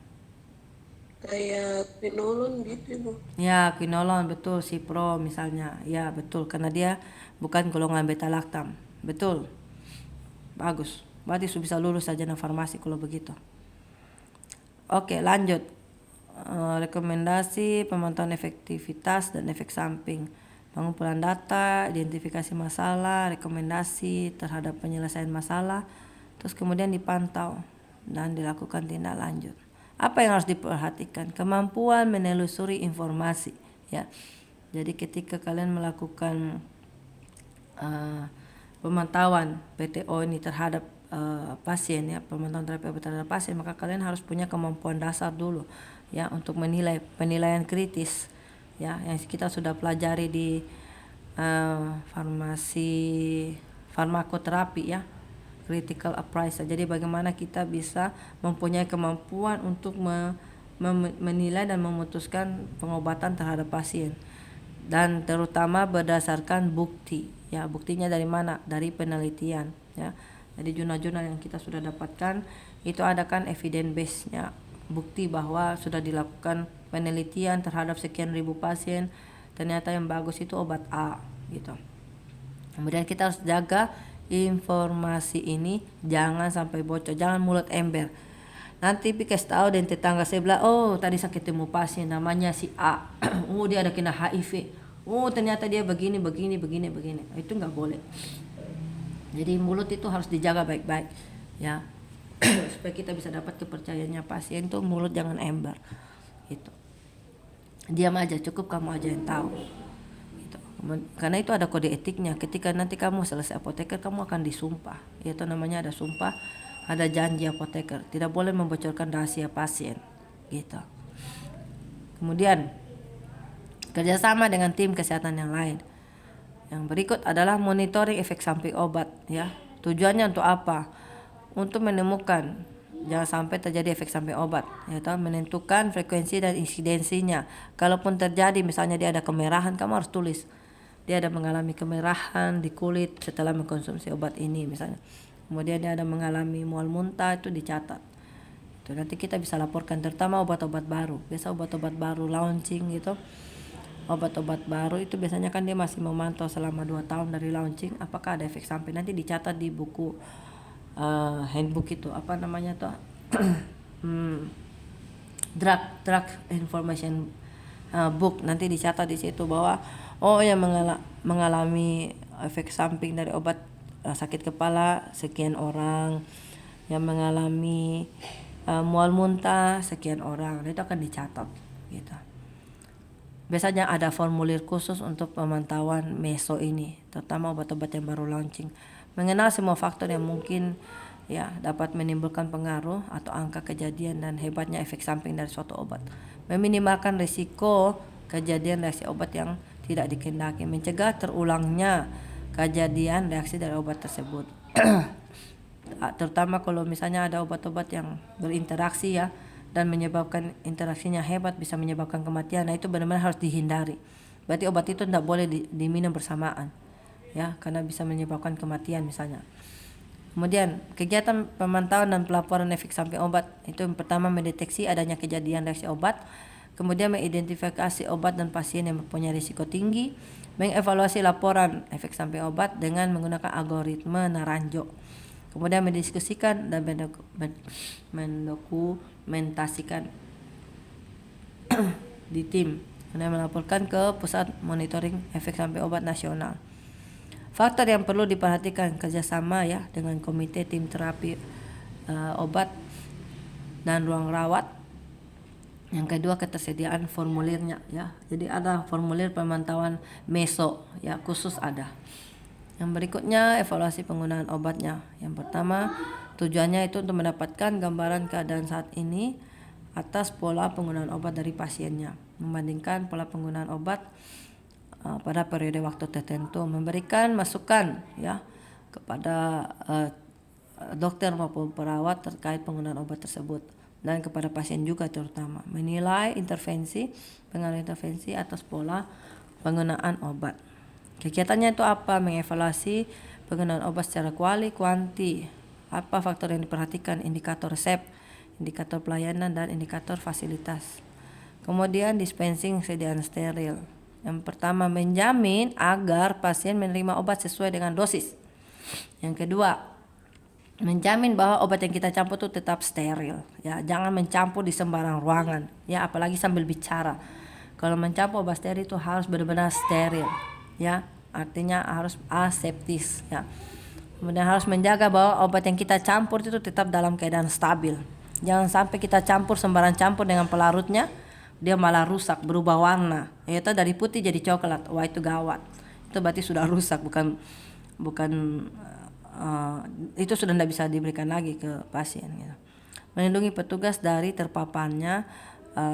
Kayak quinolone gitu Ibu. Ya, quinolone betul, Cipro misalnya. Ya, betul karena dia bukan golongan beta lactam. Betul. Bagus. Berarti sudah bisa lulus sarjana farmasi kalau begitu. Oke, lanjut. Rekomendasi pemantauan efektivitas dan efek samping. Pengumpulan data, identifikasi masalah, rekomendasi terhadap penyelesaian masalah, terus kemudian dipantau dan dilakukan tindak lanjut. Apa yang harus diperhatikan? Kemampuan menelusuri informasi, ya. Jadi ketika kalian melakukan pemantauan PTO ini terhadap pasien, ya, pemantauan terapi obat terhadap pasien, maka kalian harus punya kemampuan dasar dulu, ya, untuk menilai penilaian kritis, ya, yang kita sudah pelajari di farmakoterapi, ya, critical appraisal. Jadi bagaimana kita bisa mempunyai kemampuan untuk menilai dan memutuskan pengobatan terhadap pasien, dan terutama berdasarkan bukti, ya. Buktinya dari mana? Dari penelitian, ya. Jadi jurnal-jurnal yang kita sudah dapatkan itu ada kan evidence base-nya, bukti bahwa sudah dilakukan penelitian terhadap sekian ribu pasien, ternyata yang bagus itu obat A gitu. Kemudian kita harus jaga informasi ini jangan sampai bocor, jangan mulut ember. Nanti kasih tahu dan tetangga sebelah, oh tadi saya ketemu pasien namanya si A, oh dia ada kena HIV, oh ternyata dia begini. Itu nggak boleh. Jadi mulut itu harus dijaga baik-baik, ya. Supaya kita bisa dapat kepercayaannya pasien tuh, mulut jangan ember gitu. Diam aja, cukup kamu aja yang tahu gitu. Karena itu ada kode etiknya. Ketika nanti kamu selesai apoteker, kamu akan disumpah, yaitu namanya ada sumpah, ada janji apoteker, tidak boleh membocorkan rahasia pasien gitu. Kemudian kerjasama dengan tim kesehatan yang lain. Yang berikut adalah monitoring efek samping obat, ya. Tujuannya untuk apa? Untuk menemukan jangan sampai terjadi efek samping obat, yaitu menentukan frekuensi dan insidensinya. Kalaupun terjadi misalnya dia ada kemerahan, kamu harus tulis dia ada mengalami kemerahan di kulit setelah mengkonsumsi obat ini misalnya. Kemudian dia ada mengalami mual muntah, itu dicatat. Itu nanti kita bisa laporkan, terutama obat-obat baru. Biasa obat-obat baru launching gitu. Obat-obat baru itu biasanya kan dia masih memantau selama 2 tahun dari launching apakah ada efek samping, nanti dicatat di buku handbook itu, apa namanya tuh, drug information book, nanti dicatat di situ bahwa oh yang mengalami efek samping dari obat sakit kepala sekian orang, yang mengalami mual muntah sekian orang, itu akan dicatat gitu. Biasanya ada formulir khusus untuk pemantauan meso ini, terutama obat-obat yang baru launching. Mengenal semua faktor yang mungkin, ya, dapat menimbulkan pengaruh atau angka kejadian dan hebatnya efek samping dari suatu obat. Meminimalkan risiko kejadian reaksi obat yang tidak dikehendaki, mencegah terulangnya kejadian reaksi dari obat tersebut. Terutama kalau misalnya ada obat-obat yang berinteraksi, ya, dan menyebabkan interaksinya hebat, bisa menyebabkan kematian. Nah itu benar-benar harus dihindari. Berarti obat itu tidak boleh diminum bersamaan, ya, karena bisa menyebabkan kematian misalnya. Kemudian kegiatan pemantauan dan pelaporan efek samping obat itu yang pertama mendeteksi adanya kejadian reaksi obat, kemudian mengidentifikasi obat dan pasien yang mempunyai risiko tinggi, mengevaluasi laporan efek samping obat dengan menggunakan algoritma Naranjo, kemudian mendiskusikan dan mendokumentasikan di tim, kemudian melaporkan ke Pusat Monitoring Efek Samping Obat Nasional. Faktor yang perlu diperhatikan kerjasama, ya, dengan komite tim terapi obat dan ruang rawat. Yang kedua, ketersediaan formulirnya ya. Jadi ada formulir pemantauan meso ya, khusus ada. Yang berikutnya, evaluasi penggunaan obatnya. Yang pertama, tujuannya itu untuk mendapatkan gambaran keadaan saat ini atas pola penggunaan obat dari pasiennya, membandingkan pola penggunaan obat pada periode waktu tertentu, memberikan masukan ya kepada dokter maupun perawat terkait penggunaan obat tersebut, dan kepada pasien juga terutama, menilai pengaruh intervensi atas pola penggunaan obat. Kegiatannya itu apa? Mengevaluasi penggunaan obat secara kuanti. Apa faktor yang diperhatikan? Indikator resep, indikator pelayanan, dan indikator fasilitas. Kemudian dispensing sediaan steril. Yang pertama, menjamin agar pasien menerima obat sesuai dengan dosis. Yang kedua, menjamin bahwa obat yang kita campur itu tetap steril ya, jangan mencampur di sembarang ruangan ya, apalagi sambil bicara. Kalau mencampur obat steril itu harus benar-benar steril ya, artinya harus aseptis ya. Kemudian harus menjaga bahwa obat yang kita campur itu tetap dalam keadaan stabil. Jangan sampai kita sembarang campur dengan pelarutnya, dia malah rusak, berubah warna. Yaitu dari putih jadi coklat. Wah, itu gawat. Itu berarti sudah rusak, bukan itu sudah tidak bisa diberikan lagi ke pasien gitu. Melindungi petugas dari terpaparnya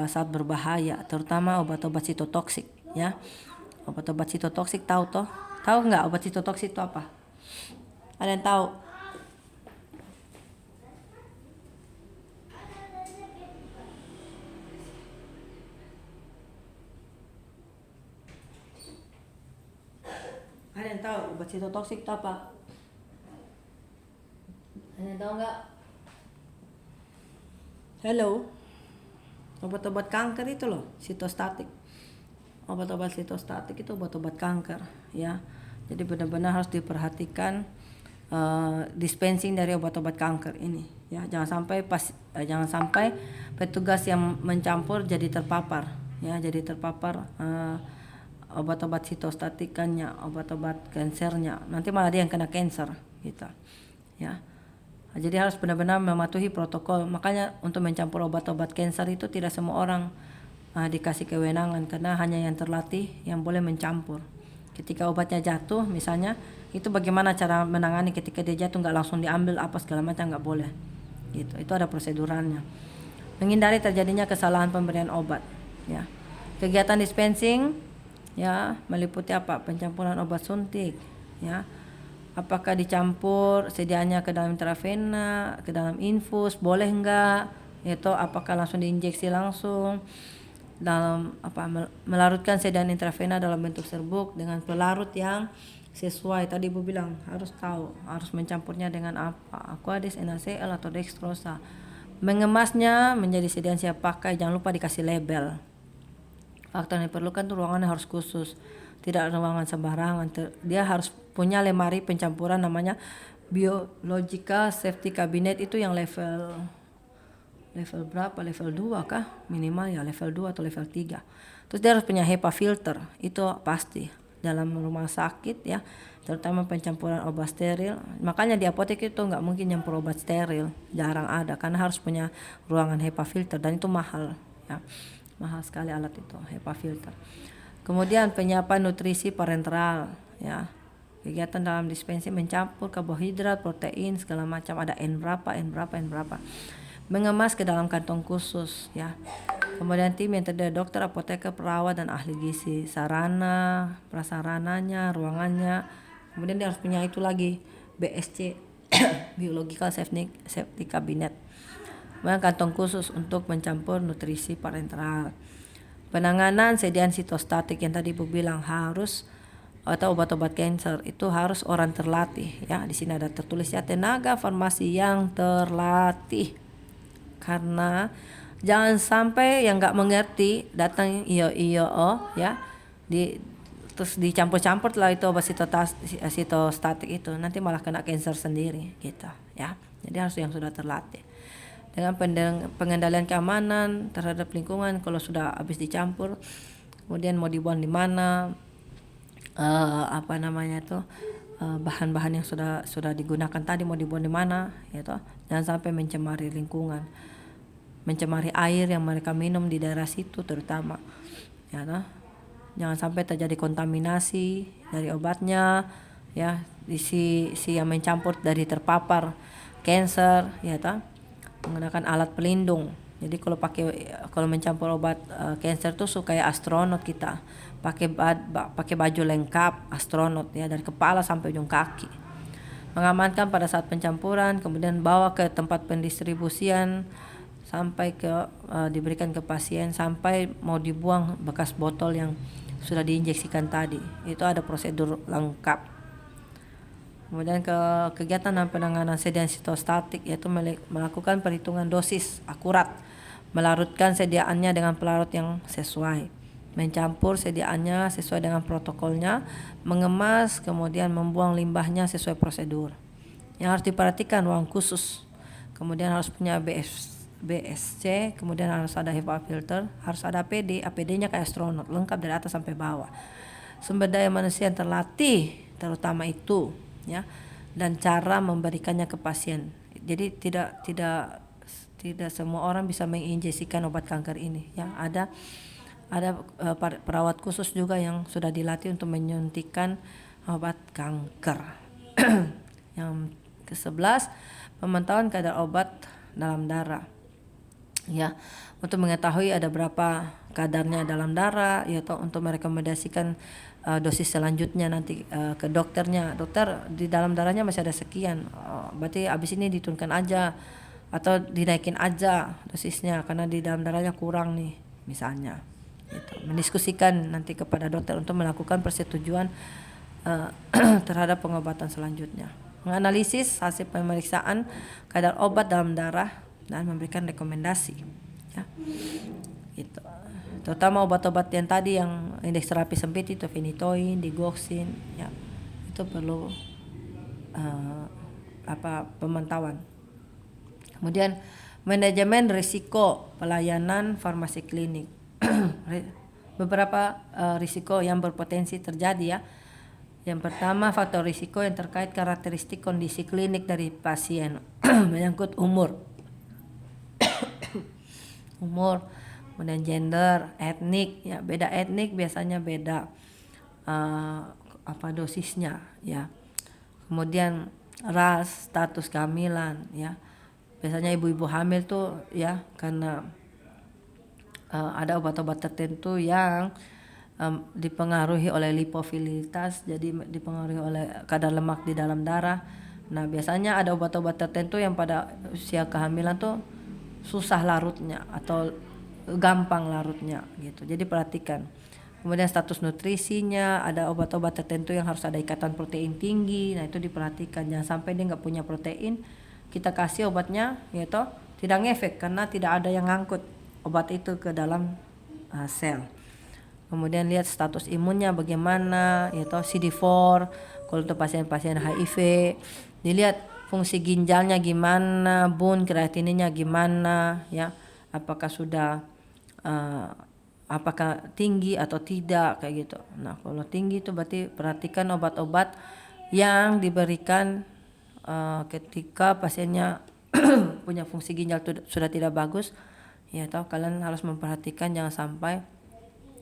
saat berbahaya, terutama obat-obat sitotoksik ya. Obat-obat sitotoksik tahu nggak obat sitotoksik itu apa? Ada yang tahu? Ada yang tahu obat sitotoksik itu apa? Ada yang tahu nggak? Hello? Obat-obat kanker itu loh, sitostatik. Obat-obat sitostatik itu obat-obat kanker ya. Jadi benar-benar harus diperhatikan dispensing dari obat-obat kanker ini ya. Jangan sampai petugas yang mencampur jadi terpapar ya, obat-obat sitostatikannya, obat-obat kansernya, nanti malah dia yang kena kanker gitu ya. Jadi harus benar-benar mematuhi protokol. Makanya untuk mencampur obat-obat kanker itu tidak semua orang dikasih kewenangan, karena hanya yang terlatih yang boleh mencampur. Ketika obatnya jatuh misalnya, itu bagaimana cara menangani ketika dia jatuh, nggak langsung diambil apa segala macam, nggak boleh gitu. Itu ada prosedurannya. Menghindari terjadinya kesalahan pemberian obat ya. Kegiatan dispensing ya meliputi apa? Pencampuran obat suntik ya. Apakah dicampur sediaannya ke dalam intravena, ke dalam infus, boleh enggak? Itu apakah langsung diinjeksi langsung? Dalam melarutkan sediaan intravena dalam bentuk serbuk dengan pelarut yang sesuai. Tadi Ibu bilang harus tahu, harus mencampurnya dengan apa? Aquadis, NaCl atau dextrosa. Mengemasnya menjadi sediaan siap pakai, jangan lupa dikasih label. Faktor yang diperlukan tuh ruangannya harus khusus, tidak ruangan sembarangan. Dia harus punya lemari pencampuran namanya biological safety cabinet, itu yang level berapa? Level 2 kah? Minimal ya level 2 atau level 3. Terus dia harus punya HEPA filter, itu pasti dalam rumah sakit ya, terutama pencampuran obat steril. Makanya di apotek itu nggak mungkin nyampur obat steril, jarang ada, karena harus punya ruangan HEPA filter, dan itu mahal ya. Mahal sekali alat itu, HEPA filter. Kemudian penyiapan nutrisi parenteral ya. Kegiatan dalam dispensing mencampur karbohidrat, protein, segala macam, ada N berapa. Mengemas ke dalam kantong khusus ya. Kemudian tim yang terdiri dokter, apoteker, perawat, dan ahli gizi, sarana, prasarananya, ruangannya. Kemudian dia harus punya itu lagi, BSC biological safety cabinet. Kemudian kantong khusus untuk mencampur nutrisi parenteral. Penanganan sediaan sitostatik yang tadi Ibu bilang harus, atau obat-obat kanker itu harus orang terlatih ya. Di sini ada tertulis ya, tenaga farmasi yang terlatih. Karena jangan sampai yang nggak mengerti datang iya ya, terus dicampur-campur lah itu obat sitostatik itu, nanti malah kena kanker sendiri gitu ya. Jadi harus yang sudah terlatih. Dengan pengendalian keamanan terhadap lingkungan kalau sudah habis dicampur, kemudian mau dibuang di mana, bahan-bahan yang sudah digunakan tadi mau dibuang di mana, ya toh. Jangan sampai mencemari lingkungan, mencemari air yang mereka minum di daerah situ terutama, ya toh. Jangan sampai terjadi kontaminasi dari obatnya, ya, si yang mencampur dari terpapar kanker, ya toh. Menggunakan alat pelindung. Jadi kalau mencampur obat kanker tuh kayak astronot, kita pakai baju lengkap astronot, ya, dari kepala sampai ujung kaki. Mengamankan pada saat pencampuran, kemudian bawa ke tempat pendistribusian sampai diberikan ke pasien sampai mau dibuang bekas botol yang sudah diinjeksikan tadi. Itu ada prosedur lengkap. Kemudian kegiatan dan penanganan sediaan sitostatik, yaitu melakukan perhitungan dosis akurat, melarutkan sediaannya dengan pelarut yang sesuai, mencampur sediaannya sesuai dengan protokolnya, mengemas, kemudian membuang limbahnya sesuai prosedur. Yang harus diperhatikan ruang khusus, kemudian harus punya BSC, kemudian harus ada HEPA filter, harus ada APD-nya kayak astronot, lengkap dari atas sampai bawah. Sumber daya manusia yang terlatih terutama itu, ya, dan cara memberikannya ke pasien. Jadi tidak semua orang bisa menginjeksikan obat kanker ini, ya. Ada perawat khusus juga yang sudah dilatih untuk menyuntikkan obat kanker. Yang ke-11, pemantauan kadar obat dalam darah, ya, untuk mengetahui ada berapa kadarnya dalam darah, ya, atau untuk merekomendasikan dosis selanjutnya nanti ke dokternya. Dokter, di dalam darahnya masih ada sekian, berarti abis ini diturunkan aja atau dinaikin aja dosisnya karena di dalam darahnya kurang nih, misalnya. Gitu. Mendiskusikan nanti kepada dokter untuk melakukan persetujuan terhadap pengobatan selanjutnya. Menganalisis hasil pemeriksaan kadar obat dalam darah dan memberikan rekomendasi, ya. Gitu. Terutama obat-obat yang tadi yang indeks terapi sempit itu phenytoin, digoxin, ya, itu perlu pemantauan. Kemudian manajemen risiko pelayanan farmasi klinik. Beberapa risiko yang berpotensi terjadi, ya. Yang pertama, faktor risiko yang terkait karakteristik kondisi klinik dari pasien, menyangkut umur, kemudian gender, etnik, ya, beda etnik biasanya beda dosisnya, ya. Kemudian ras, status kehamilan, ya. Biasanya ibu-ibu hamil tuh, ya, karena ada obat-obat tertentu yang dipengaruhi oleh lipofilitas, jadi dipengaruhi oleh kadar lemak di dalam darah. Nah, biasanya ada obat-obat tertentu yang pada usia kehamilan tuh susah larutnya atau gampang larutnya, gitu. Jadi perhatikan. Kemudian status nutrisinya, ada obat-obat tertentu yang harus ada ikatan protein tinggi. Nah, itu diperhatikan, jangan sampai dia nggak punya protein, kita kasih obatnya, gitu, tidak ngefek karena tidak ada yang ngangkut obat itu ke dalam sel. Kemudian lihat status imunnya bagaimana, yaitu CD4 kalau untuk pasien-pasien HIV. Dilihat fungsi ginjalnya gimana, bone kreatininnya gimana, ya, apakah sudah apakah tinggi atau tidak, kayak gitu. Nah, kalau tinggi itu berarti perhatikan obat-obat yang diberikan ketika pasiennya punya fungsi ginjal sudah tidak bagus, ya, atau kalian harus memperhatikan jangan sampai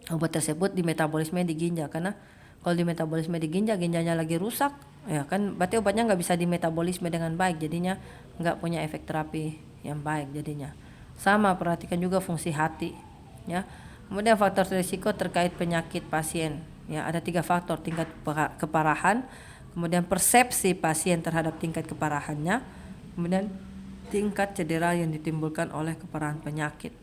obat tersebut di metabolisme di ginjal, karena kalau di metabolisme di ginjalnya lagi rusak, ya kan, berarti obatnya nggak bisa di metabolisme dengan baik, jadinya nggak punya efek terapi yang baik jadinya. Sama, perhatikan juga fungsi hati, ya. Kemudian faktor risiko terkait penyakit pasien, ya, ada 3 faktor: tingkat keparahan, kemudian persepsi pasien terhadap tingkat keparahannya, kemudian tingkat cedera yang ditimbulkan oleh keparahan penyakit.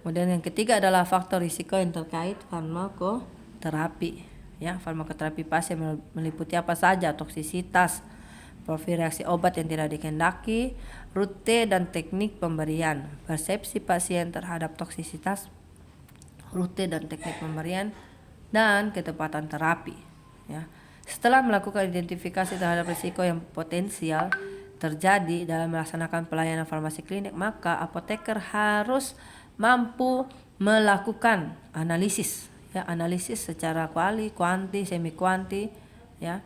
Kemudian yang ketiga adalah faktor risiko yang terkait farmakoterapi, ya. Farmakoterapi pasien meliputi apa saja: toksisitas, profil reaksi obat yang tidak dikehendaki, rute dan teknik pemberian, persepsi pasien terhadap toksisitas, rute dan teknik pemberian, dan ketepatan terapi, ya. Setelah melakukan identifikasi terhadap risiko yang potensial terjadi dalam melaksanakan pelayanan farmasi klinik, maka apoteker harus mampu melakukan analisis, ya, analisis secara kuali, kuanti, semi kuanti, ya,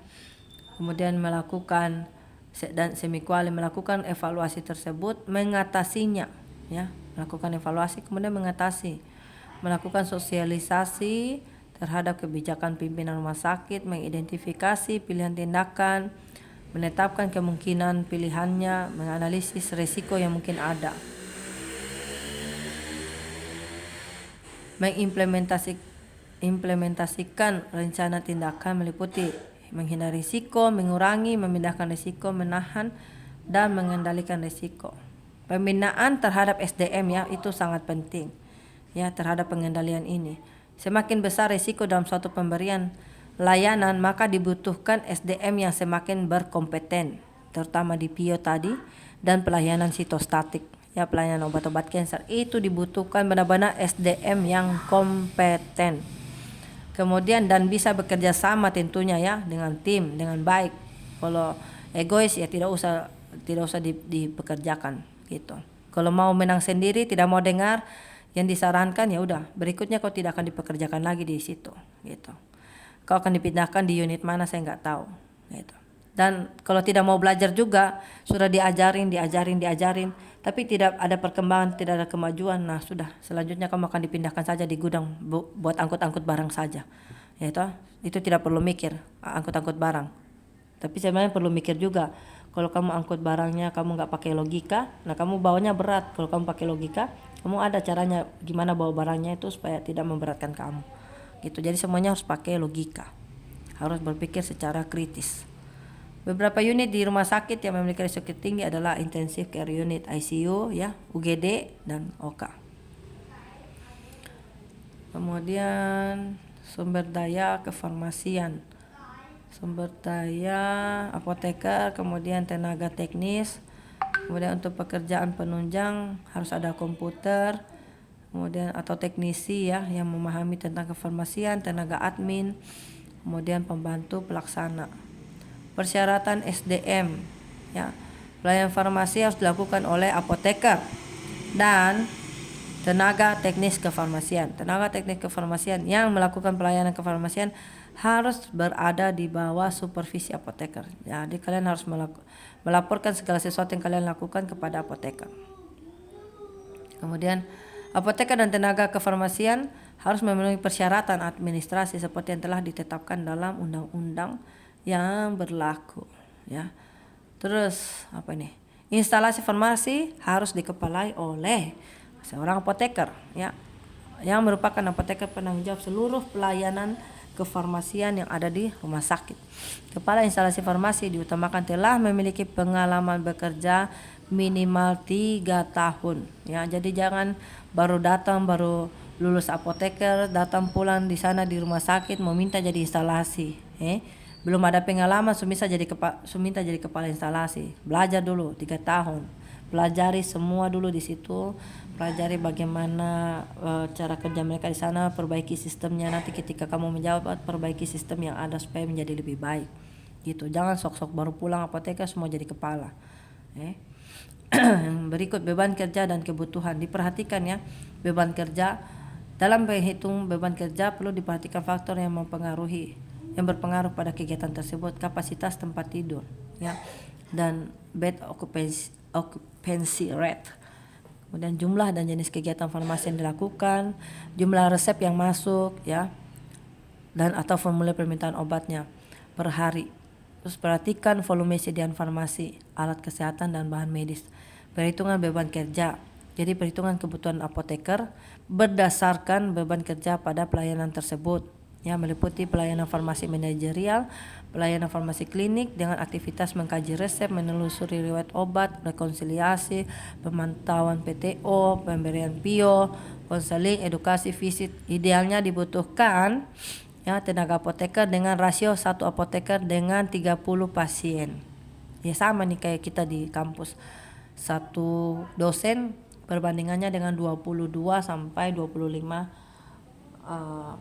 kemudian melakukan dan semikuali melakukan evaluasi tersebut, mengatasinya, ya, melakukan evaluasi kemudian mengatasi, melakukan sosialisasi terhadap kebijakan pimpinan rumah sakit, mengidentifikasi pilihan tindakan, menetapkan kemungkinan pilihannya, menganalisis risiko yang mungkin ada, implementasikan rencana tindakan meliputi menghindari risiko, mengurangi, memindahkan risiko, menahan, dan mengendalikan risiko. Pembinaan terhadap SDM, ya, itu sangat penting, ya, terhadap pengendalian ini. Semakin besar risiko dalam suatu pemberian layanan, maka dibutuhkan SDM yang semakin berkompeten, terutama di PIO tadi, dan pelayanan sitostatik, ya, pelayanan obat-obat kanker. Itu dibutuhkan benar-benar SDM yang kompeten. Kemudian dan bisa bekerja sama tentunya, ya, dengan tim dengan baik. Kalau egois, ya, tidak usah dipekerjakan gitu. Kalau mau menang sendiri, tidak mau dengar yang disarankan, ya udah, berikutnya kau tidak akan dipekerjakan lagi di situ gitu. Kau akan dipindahkan di unit mana saya nggak tahu gitu. Dan kalau tidak mau belajar juga, sudah diajarin, tapi tidak ada perkembangan, tidak ada kemajuan, nah sudah, selanjutnya kamu akan dipindahkan saja di gudang buat angkut-angkut barang saja, ya itu tidak perlu mikir angkut-angkut barang. Tapi sebenarnya perlu mikir juga, kalau kamu angkut barangnya kamu nggak pakai logika, nah kamu bawanya berat. Kalau kamu pakai logika, kamu ada caranya gimana bawa barangnya itu supaya tidak memberatkan kamu gitu. Jadi semuanya harus pakai logika, harus berpikir secara kritis. Beberapa unit di rumah sakit yang memiliki risiko tinggi adalah intensive care unit, ICU, ya, UGD, dan OK. Kemudian sumber daya kefarmasian, sumber daya apoteker, kemudian tenaga teknis, kemudian untuk pekerjaan penunjang harus ada komputer, kemudian atau teknisi, ya, yang memahami tentang kefarmasian, tenaga admin, kemudian pembantu pelaksana. Persyaratan SDM, ya, pelayanan farmasi harus dilakukan oleh apoteker dan tenaga teknis kefarmasian. Tenaga teknis kefarmasian yang melakukan pelayanan kefarmasian harus berada di bawah supervisi apoteker. Jadi kalian harus melaporkan segala sesuatu yang kalian lakukan kepada apoteker. Kemudian apoteker dan tenaga kefarmasian harus memenuhi persyaratan administrasi seperti yang telah ditetapkan dalam undang-undang yang berlaku, ya. Terus apa nih? Instalasi farmasi harus dikepalai oleh seorang apoteker, ya, yang merupakan apoteker penanggung jawab seluruh pelayanan kefarmasian yang ada di rumah sakit. Kepala instalasi farmasi diutamakan telah memiliki pengalaman bekerja minimal 3 tahun, ya. Jadi jangan baru datang, baru lulus apoteker, datang pulang di sana di rumah sakit mau minta jadi instalasi, belum ada pengalaman suminta jadi kepala instalasi. Belajar dulu 3 tahun, pelajari semua dulu di situ, pelajari bagaimana cara kerja mereka di sana, perbaiki sistemnya. Nanti ketika kamu menjabat, perbaiki sistem yang ada supaya menjadi lebih baik gitu. Jangan sok-sok baru pulang apoteker semua jadi kepala. Berikut beban kerja dan kebutuhan diperhatikan, ya. Beban kerja, dalam menghitung beban kerja perlu diperhatikan faktor yang berpengaruh pada kegiatan tersebut, kapasitas tempat tidur, ya, dan bed occupancy rate, kemudian jumlah dan jenis kegiatan farmasi yang dilakukan, jumlah resep yang masuk, ya, dan atau formulir permintaan obatnya per hari. Terus perhatikan volume sediaan farmasi, alat kesehatan dan bahan medis. Perhitungan beban kerja, jadi perhitungan kebutuhan apoteker berdasarkan beban kerja pada pelayanan tersebut, ya, meliputi pelayanan farmasi manajerial, pelayanan farmasi klinik dengan aktivitas mengkaji resep, menelusuri riwayat obat, rekonsiliasi, pemantauan PTO, pemberian PIO, konseling, edukasi, visit. Idealnya dibutuhkan, ya, tenaga apoteker dengan rasio 1 apoteker dengan 30 pasien. Ya sama nih kayak kita di kampus. 1 dosen perbandingannya dengan 22 sampai 25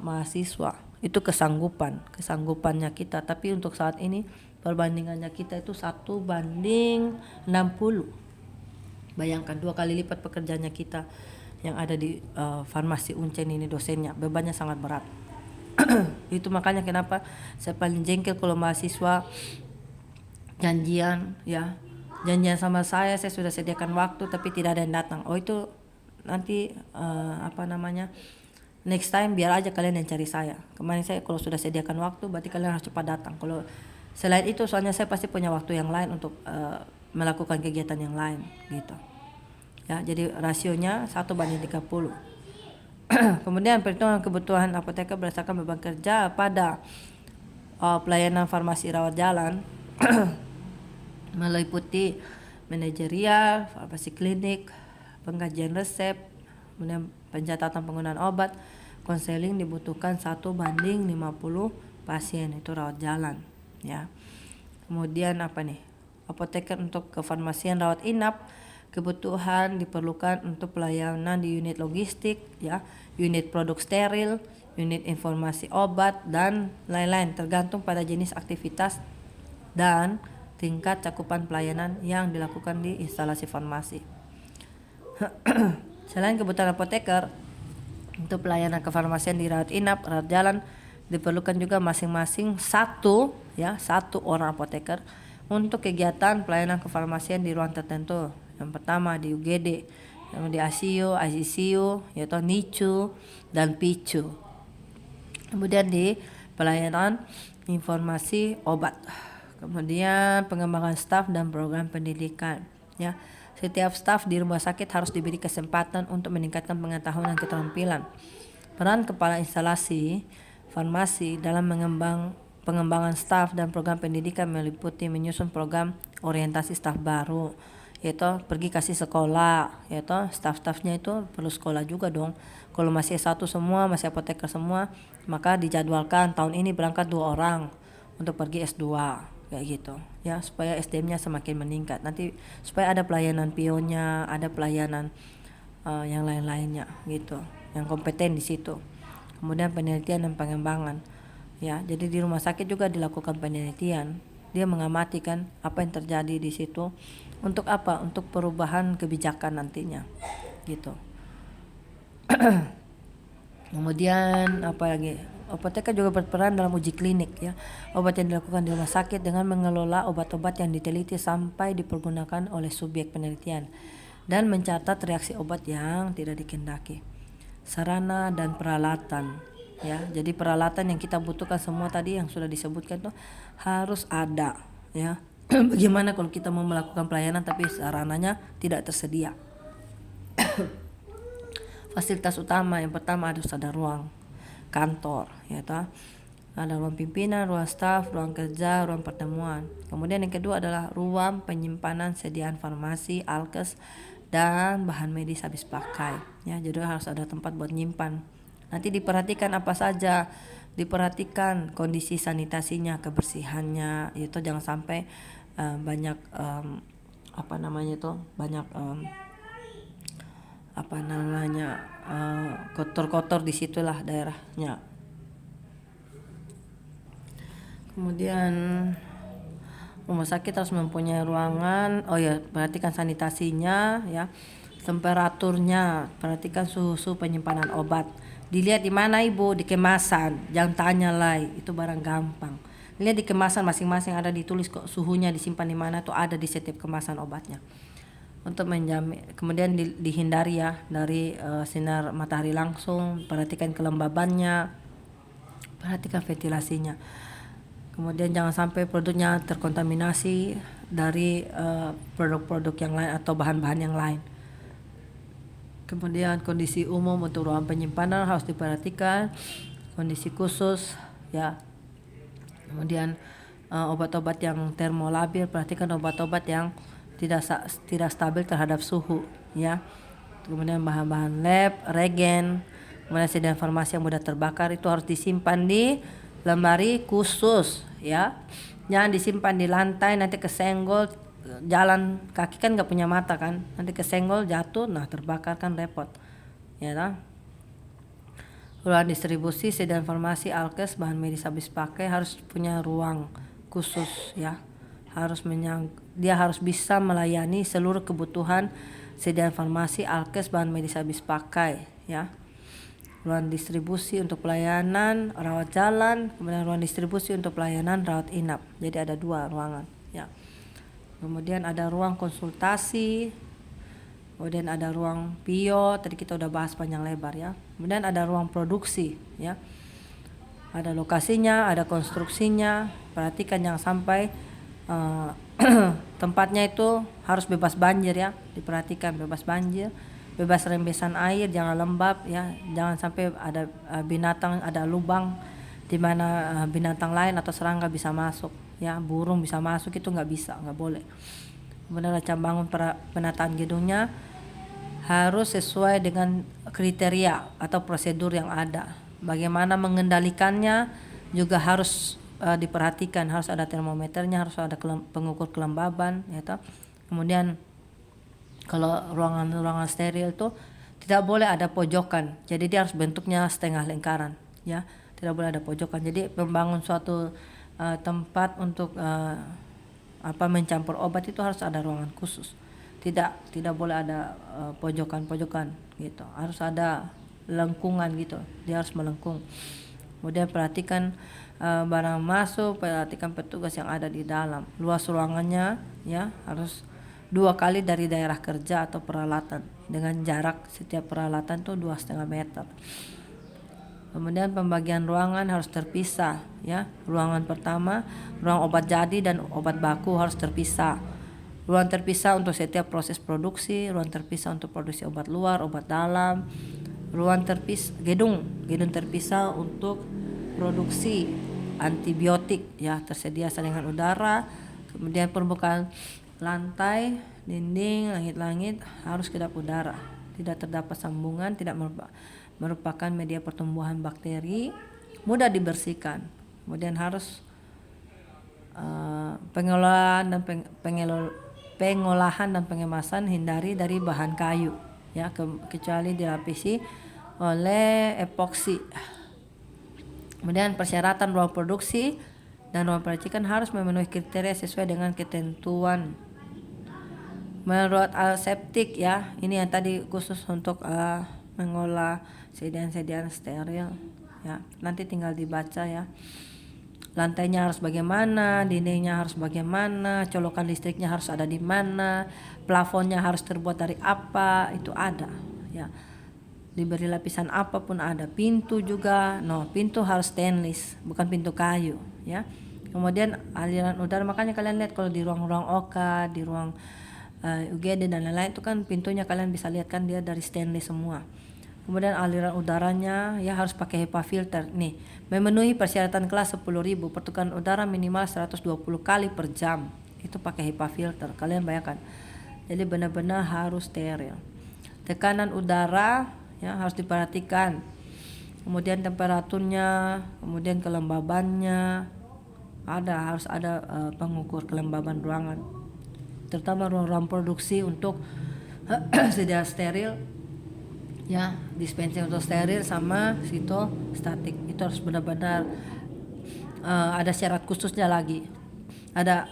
mahasiswa. Itu kesanggupannya kita. Tapi untuk saat ini perbandingannya kita itu 1:60. Bayangkan 2 kali lipat pekerjaannya kita yang ada di farmasi Uncen ini dosennya. Bebannya sangat berat. Itu makanya kenapa saya paling jengkel kalau mahasiswa janjian ya, janjian sama saya sudah sediakan waktu tapi tidak ada yang datang. Oh itu nanti next time biar aja kalian yang cari saya. Kemarin saya kalau sudah sediakan waktu berarti kalian harus cepat datang. Kalau selain itu soalnya saya pasti punya waktu yang lain untuk melakukan kegiatan yang lain gitu ya. Jadi rasionya 1:30. Kemudian perhitungan kebutuhan apoteker berdasarkan beban kerja pada pelayanan farmasi rawat jalan meliputi manajerial, farmasi klinik, pengkajian resep, kemudian pencatatan penggunaan obat, konseling dibutuhkan 1:50 pasien, itu rawat jalan ya. Kemudian apoteker untuk kefarmasian rawat inap, kebutuhan diperlukan untuk pelayanan di unit logistik ya, unit produk steril, unit informasi obat dan lain-lain, tergantung pada jenis aktivitas dan tingkat cakupan pelayanan yang dilakukan di instalasi farmasi. Selain kebutuhan apoteker untuk pelayanan kefarmasian di rawat inap, rawat jalan, diperlukan juga masing-masing satu orang apoteker untuk kegiatan pelayanan kefarmasian di ruang tertentu. Yang pertama di UGD, yang di ICU, yaitu NICU dan PICU. Kemudian di pelayanan informasi obat. Kemudian pengembangan staf dan program pendidikan ya. Setiap staf di rumah sakit harus diberi kesempatan untuk meningkatkan pengetahuan dan keterampilan. Peran kepala instalasi farmasi dalam pengembangan staf dan program pendidikan meliputi menyusun program orientasi staf baru, yaitu pergi kasih sekolah, yaitu staf-stafnya itu perlu sekolah juga dong. Kalau masih S1 semua, masih apoteker semua, maka dijadwalkan tahun ini berangkat 2 orang untuk pergi S2 kayak gitu ya, supaya SDM-nya semakin meningkat. Nanti supaya ada pelayanan pionnya, ada pelayanan yang lain-lainnya gitu, yang kompeten di situ. Kemudian penelitian dan pengembangan ya. Jadi di rumah sakit juga dilakukan penelitian. Dia mengamati kan apa yang terjadi di situ. Untuk apa? Untuk perubahan kebijakan nantinya gitu. Kemudian apa lagi? Apoteker juga berperan dalam uji klinik ya. Obat yang dilakukan di rumah sakit dengan mengelola obat-obat yang diteliti sampai dipergunakan oleh subjek penelitian dan mencatat reaksi obat yang tidak dikehendaki. Sarana dan peralatan ya. Jadi peralatan yang kita butuhkan semua tadi yang sudah disebutkan tuh harus ada ya. Bagaimana kalau kita mau melakukan pelayanan tapi sarananya tidak tersedia? Fasilitas utama yang pertama harus ada ruang kantor ya toh. Ada ruang pimpinan, ruang staf, ruang kerja, ruang pertemuan. Kemudian yang kedua adalah ruang penyimpanan sediaan farmasi, alkes dan bahan medis habis pakai ya. Jadi harus ada tempat buat nyimpan. Nanti diperhatikan apa saja, diperhatikan kondisi sanitasinya, kebersihannya, itu jangan sampai banyak kotor-kotor di situlah daerahnya. Kemudian rumah sakit harus mempunyai ruangan, perhatikan sanitasinya ya, temperaturnya, perhatikan suhu penyimpanan obat. Dilihat di mana ibu, di kemasan, jangan tanya lagi, itu barang gampang. Lihat di kemasan masing-masing ada ditulis kok suhunya disimpan di mana, tuh ada di setiap kemasan obatnya. Untuk menjamin, kemudian dihindari ya dari sinar matahari langsung, perhatikan kelembabannya, perhatikan ventilasinya. Kemudian jangan sampai produknya terkontaminasi dari produk-produk yang lain atau bahan-bahan yang lain. Kemudian kondisi umum untuk ruang penyimpanan harus diperhatikan, kondisi khusus ya. Kemudian obat-obat yang termolabil, perhatikan obat-obat yang tidak stabil terhadap suhu ya. Kemudian bahan-bahan lab, regen, kemudian sediaan farmasi yang mudah terbakar itu harus disimpan di lemari khusus ya. Jangan disimpan di lantai, nanti kesenggol, jalan kaki kan nggak punya mata kan, nanti kesenggol jatuh, nah terbakar kan repot ya lah. Ruang distribusi sediaan farmasi, alkes, bahan medis habis pakai harus punya ruang khusus ya. Dia harus bisa melayani seluruh kebutuhan sediaan farmasi, alkes, bahan medis habis pakai ya. Ruang distribusi untuk pelayanan rawat jalan, kemudian ruang distribusi untuk pelayanan rawat inap. Jadi ada 2 ruangan ya. kemudian ada ruang konsultasi, kemudian ada ruang PIO, tadi kita udah bahas panjang lebar ya. Kemudian ada ruang produksi ya. Ada lokasinya, ada konstruksinya. Perhatikan jangan sampai tempatnya itu harus bebas banjir ya. Diperhatikan bebas banjir, bebas rembesan air, jangan lembab ya. Jangan sampai ada binatang, ada lubang di mana binatang lain atau serangga bisa masuk ya, burung bisa masuk, itu nggak bisa, nggak boleh. Kemudian cara bangun penataan gedungnya harus sesuai dengan kriteria atau prosedur yang ada. Bagaimana mengendalikannya juga harus diperhatikan, harus ada termometernya, harus ada pengukur kelembaban ya toh. Kemudian kalau ruangan steril itu tidak boleh ada pojokan, jadi dia harus bentuknya setengah lingkaran ya, tidak boleh ada pojokan. Jadi membangun suatu tempat untuk mencampur obat itu harus ada ruangan khusus, tidak boleh ada pojokan-pojokan gitu, harus ada lengkungan gitu, dia harus melengkung. Kemudian perhatikan barang masuk, perhatikan petugas yang ada di dalam. Luas ruangannya ya harus 2 kali dari daerah kerja atau peralatan, dengan jarak setiap peralatan tuh 2,5 meter. Kemudian pembagian ruangan harus terpisah ya. Ruangan pertama, ruang obat jadi dan obat baku harus terpisah. Ruang terpisah untuk setiap proses produksi, ruang terpisah untuk produksi obat luar, obat dalam. Ruang terpisah, gedung terpisah untuk produksi antibiotik ya, tersedia saringan udara. Kemudian permukaan lantai, dinding, langit-langit harus kedap udara, tidak terdapat sambungan, tidak merupakan media pertumbuhan bakteri, mudah dibersihkan. Kemudian harus pengolahan dan pengemasan hindari dari bahan kayu ya, kecuali dilapisi oleh epoksi. Kemudian persyaratan ruang produksi dan ruang peracikan harus memenuhi kriteria sesuai dengan ketentuan. Menurut aseptik ya, ini yang tadi khusus untuk mengolah sediaan-sediaan steril ya, nanti tinggal dibaca ya. Lantainya harus bagaimana, dindingnya harus bagaimana, colokan listriknya harus ada di mana, plafonnya harus terbuat dari apa, itu ada ya, diberi lapisan apapun ada. Pintu juga, pintu harus stainless, bukan pintu kayu ya. Kemudian aliran udara, makanya kalian lihat kalau di ruang-ruang OKA, di ruang UGD dan lain-lain itu kan pintunya kalian bisa lihat kan dia dari stainless semua. Kemudian aliran udaranya ya harus pakai HEPA filter nih, memenuhi persyaratan kelas 10.000, pertukaran udara minimal 120 kali per jam, itu pakai HEPA filter. Kalian bayangkan, jadi benar-benar harus steril. Tekanan udara ya harus diperhatikan, kemudian temperaturnya, kemudian kelembabannya harus ada pengukur kelembaban ruangan, terutama ruang produksi untuk sedia steril ya, dispensing untuk steril sama sitostatik, itu harus benar-benar ada syarat khususnya lagi, ada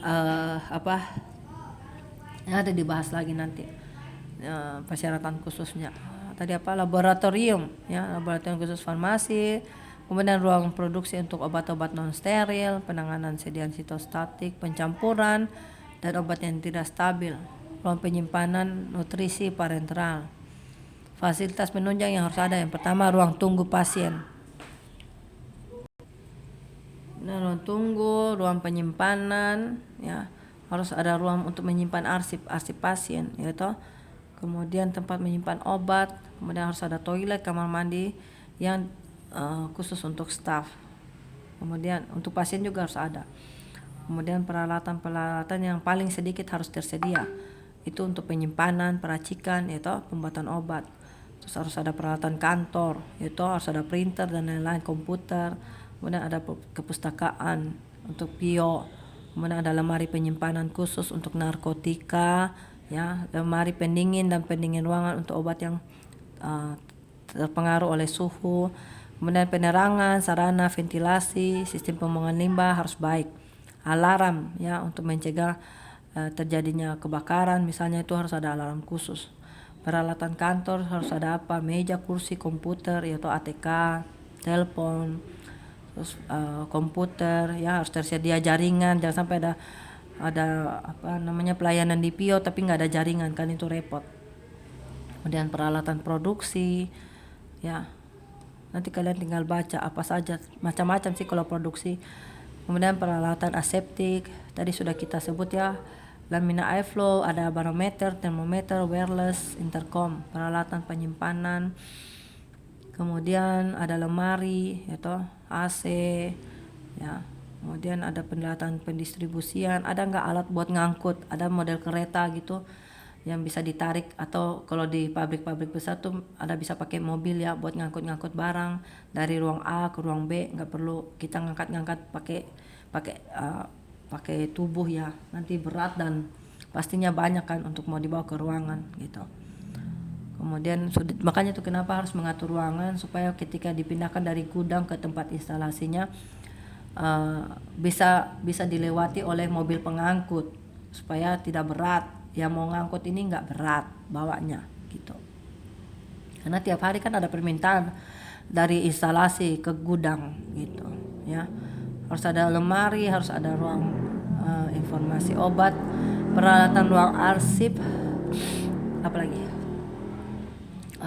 yang ada dibahas lagi nanti persyaratan khususnya. Tadi laboratorium ya, laboratorium khusus farmasi. Kemudian ruang produksi untuk obat-obat non steril, penanganan sediaan sitostatik, pencampuran dan obat yang tidak stabil, ruang penyimpanan nutrisi parenteral. Fasilitas penunjang yang harus ada, yang pertama ruang tunggu pasien. Ruang tunggu, ruang penyimpanan ya, harus ada ruang untuk menyimpan arsip pasien yaitu. Kemudian tempat menyimpan obat, kemudian harus ada toilet, kamar mandi yang khusus untuk staf. Kemudian untuk pasien juga harus ada. Kemudian peralatan yang paling sedikit harus tersedia, itu untuk penyimpanan, peracikan yaitu pembuatan obat. Terus harus ada peralatan kantor, yaitu harus ada printer dan lain-lain, komputer. Kemudian ada kepustakaan untuk PIO. Kemudian ada lemari penyimpanan khusus untuk narkotika ya, lemari pendingin dan pendingin ruangan untuk obat yang terpengaruh oleh suhu. Kemudian penerangan, sarana ventilasi, sistem pembuangan limbah harus baik. Alarm ya, untuk mencegah terjadinya kebakaran misalnya, itu harus ada alarm khusus. Peralatan kantor harus ada meja, kursi, komputer yaitu ATK, telepon, terus komputer ya, harus tersedia jaringan, jangan sampai ada ada apa namanya pelayanan di PIO tapi nggak ada jaringan, kan itu repot. Kemudian peralatan produksi, ya nanti kalian tinggal baca apa saja, macam-macam sih kalau produksi. Kemudian peralatan aseptik tadi sudah kita sebut ya, lamina airflow, ada barometer, termometer, wireless, intercom, peralatan penyimpanan. Kemudian ada lemari, yaitu AC, ya. Kemudian ada peralatan pendistribusian, ada nggak alat buat ngangkut, ada model kereta gitu yang bisa ditarik, atau kalau di pabrik-pabrik besar tuh ada bisa pakai mobil ya buat ngangkut-ngangkut barang dari ruang A ke ruang B, nggak perlu kita ngangkat-ngangkat pakai pakai pakai tubuh ya, nanti berat dan pastinya banyak kan untuk mau dibawa ke ruangan gitu. Kemudian makanya tuh kenapa harus mengatur ruangan supaya ketika dipindahkan dari gudang ke tempat instalasinya bisa dilewati oleh mobil pengangkut supaya tidak berat. Yang mau ngangkut ini nggak berat bawanya gitu. Karena tiap hari kan ada permintaan dari instalasi ke gudang gitu ya. Harus ada lemari, harus ada ruang informasi obat, peralatan ruang arsip, apalagi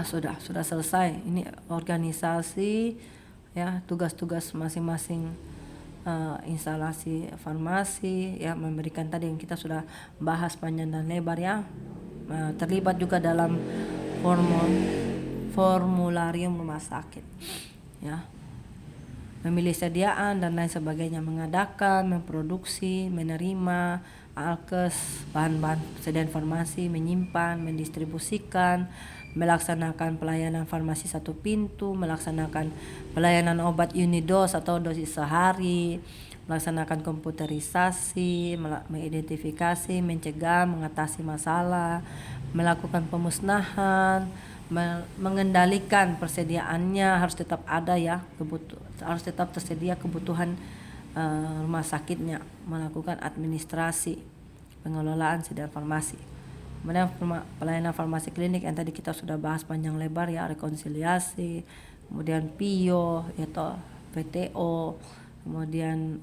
sudah selesai. Ini organisasi ya, tugas-tugas masing-masing instalasi farmasi ya, memberikan tadi yang kita sudah bahas panjang dan lebar ya. Terlibat juga dalam formularium rumah sakit ya, memilih sediaan dan lain sebagainya, mengadakan, memproduksi, menerima alkes, bahan-bahan persediaan farmasi, menyimpan, mendistribusikan, melaksanakan pelayanan farmasi satu pintu, melaksanakan pelayanan obat unidos atau dosis sehari, melaksanakan komputerisasi, mengidentifikasi, mencegah, mengatasi masalah, melakukan pemusnahan, mengendalikan persediaannya harus tetap ada ya, harus tetap tersedia kebutuhan rumah sakitnya, melakukan administrasi, pengelolaan sediaan farmasi. Kemudian pelayanan farmasi klinik yang tadi kita sudah bahas panjang lebar ya, rekonsiliasi, kemudian PIO yaitu PTO, kemudian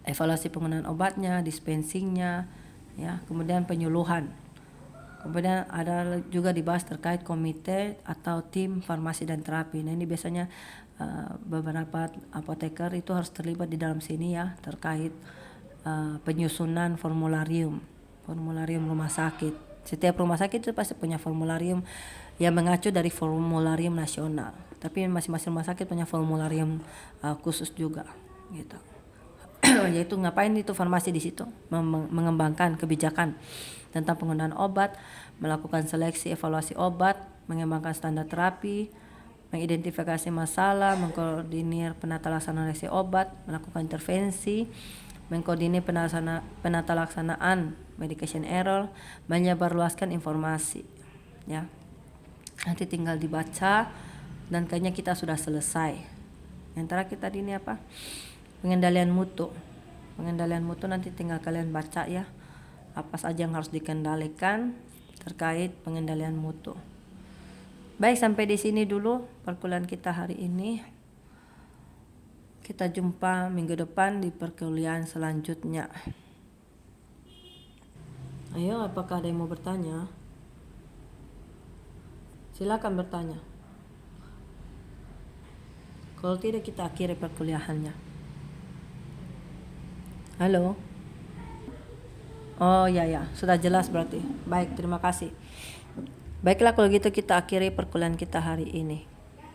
evaluasi penggunaan obatnya, dispensingnya ya, kemudian penyuluhan. Kemudian ada juga dibahas terkait komite atau tim farmasi dan terapi. Nah ini biasanya beberapa apoteker itu harus terlibat di dalam sini ya, terkait penyusunan formularium rumah sakit. Setiap rumah sakit itu pasti punya formularium yang mengacu dari formularium nasional. Tapi masing-masing rumah sakit punya formularium khusus juga gitu. Yaitu ngapain itu farmasi di situ? Mengembangkan kebijakan tentang penggunaan obat, melakukan seleksi evaluasi obat, mengembangkan standar terapi, mengidentifikasi masalah, mengkoordinir penata laksanaan seleksi obat, melakukan intervensi, mengkoordinir penata laksanaan medication error, menyebarluaskan informasi ya. Nanti tinggal dibaca dan kayaknya kita sudah selesai. Yang terakhir tadi ini apa? Pengendalian mutu nanti tinggal kalian baca ya, apa saja yang harus dikendalikan terkait pengendalian mutu. Baik, sampai di sini dulu perkuliahan kita hari ini. Kita jumpa minggu depan di perkuliahan selanjutnya. Ayo, apakah ada yang mau bertanya? Silakan bertanya. Kalau tidak kita akhiri perkuliahannya. Halo? Oh ya, sudah jelas berarti. Baik, terima kasih. Baiklah kalau gitu kita akhiri perkuliahan kita hari ini.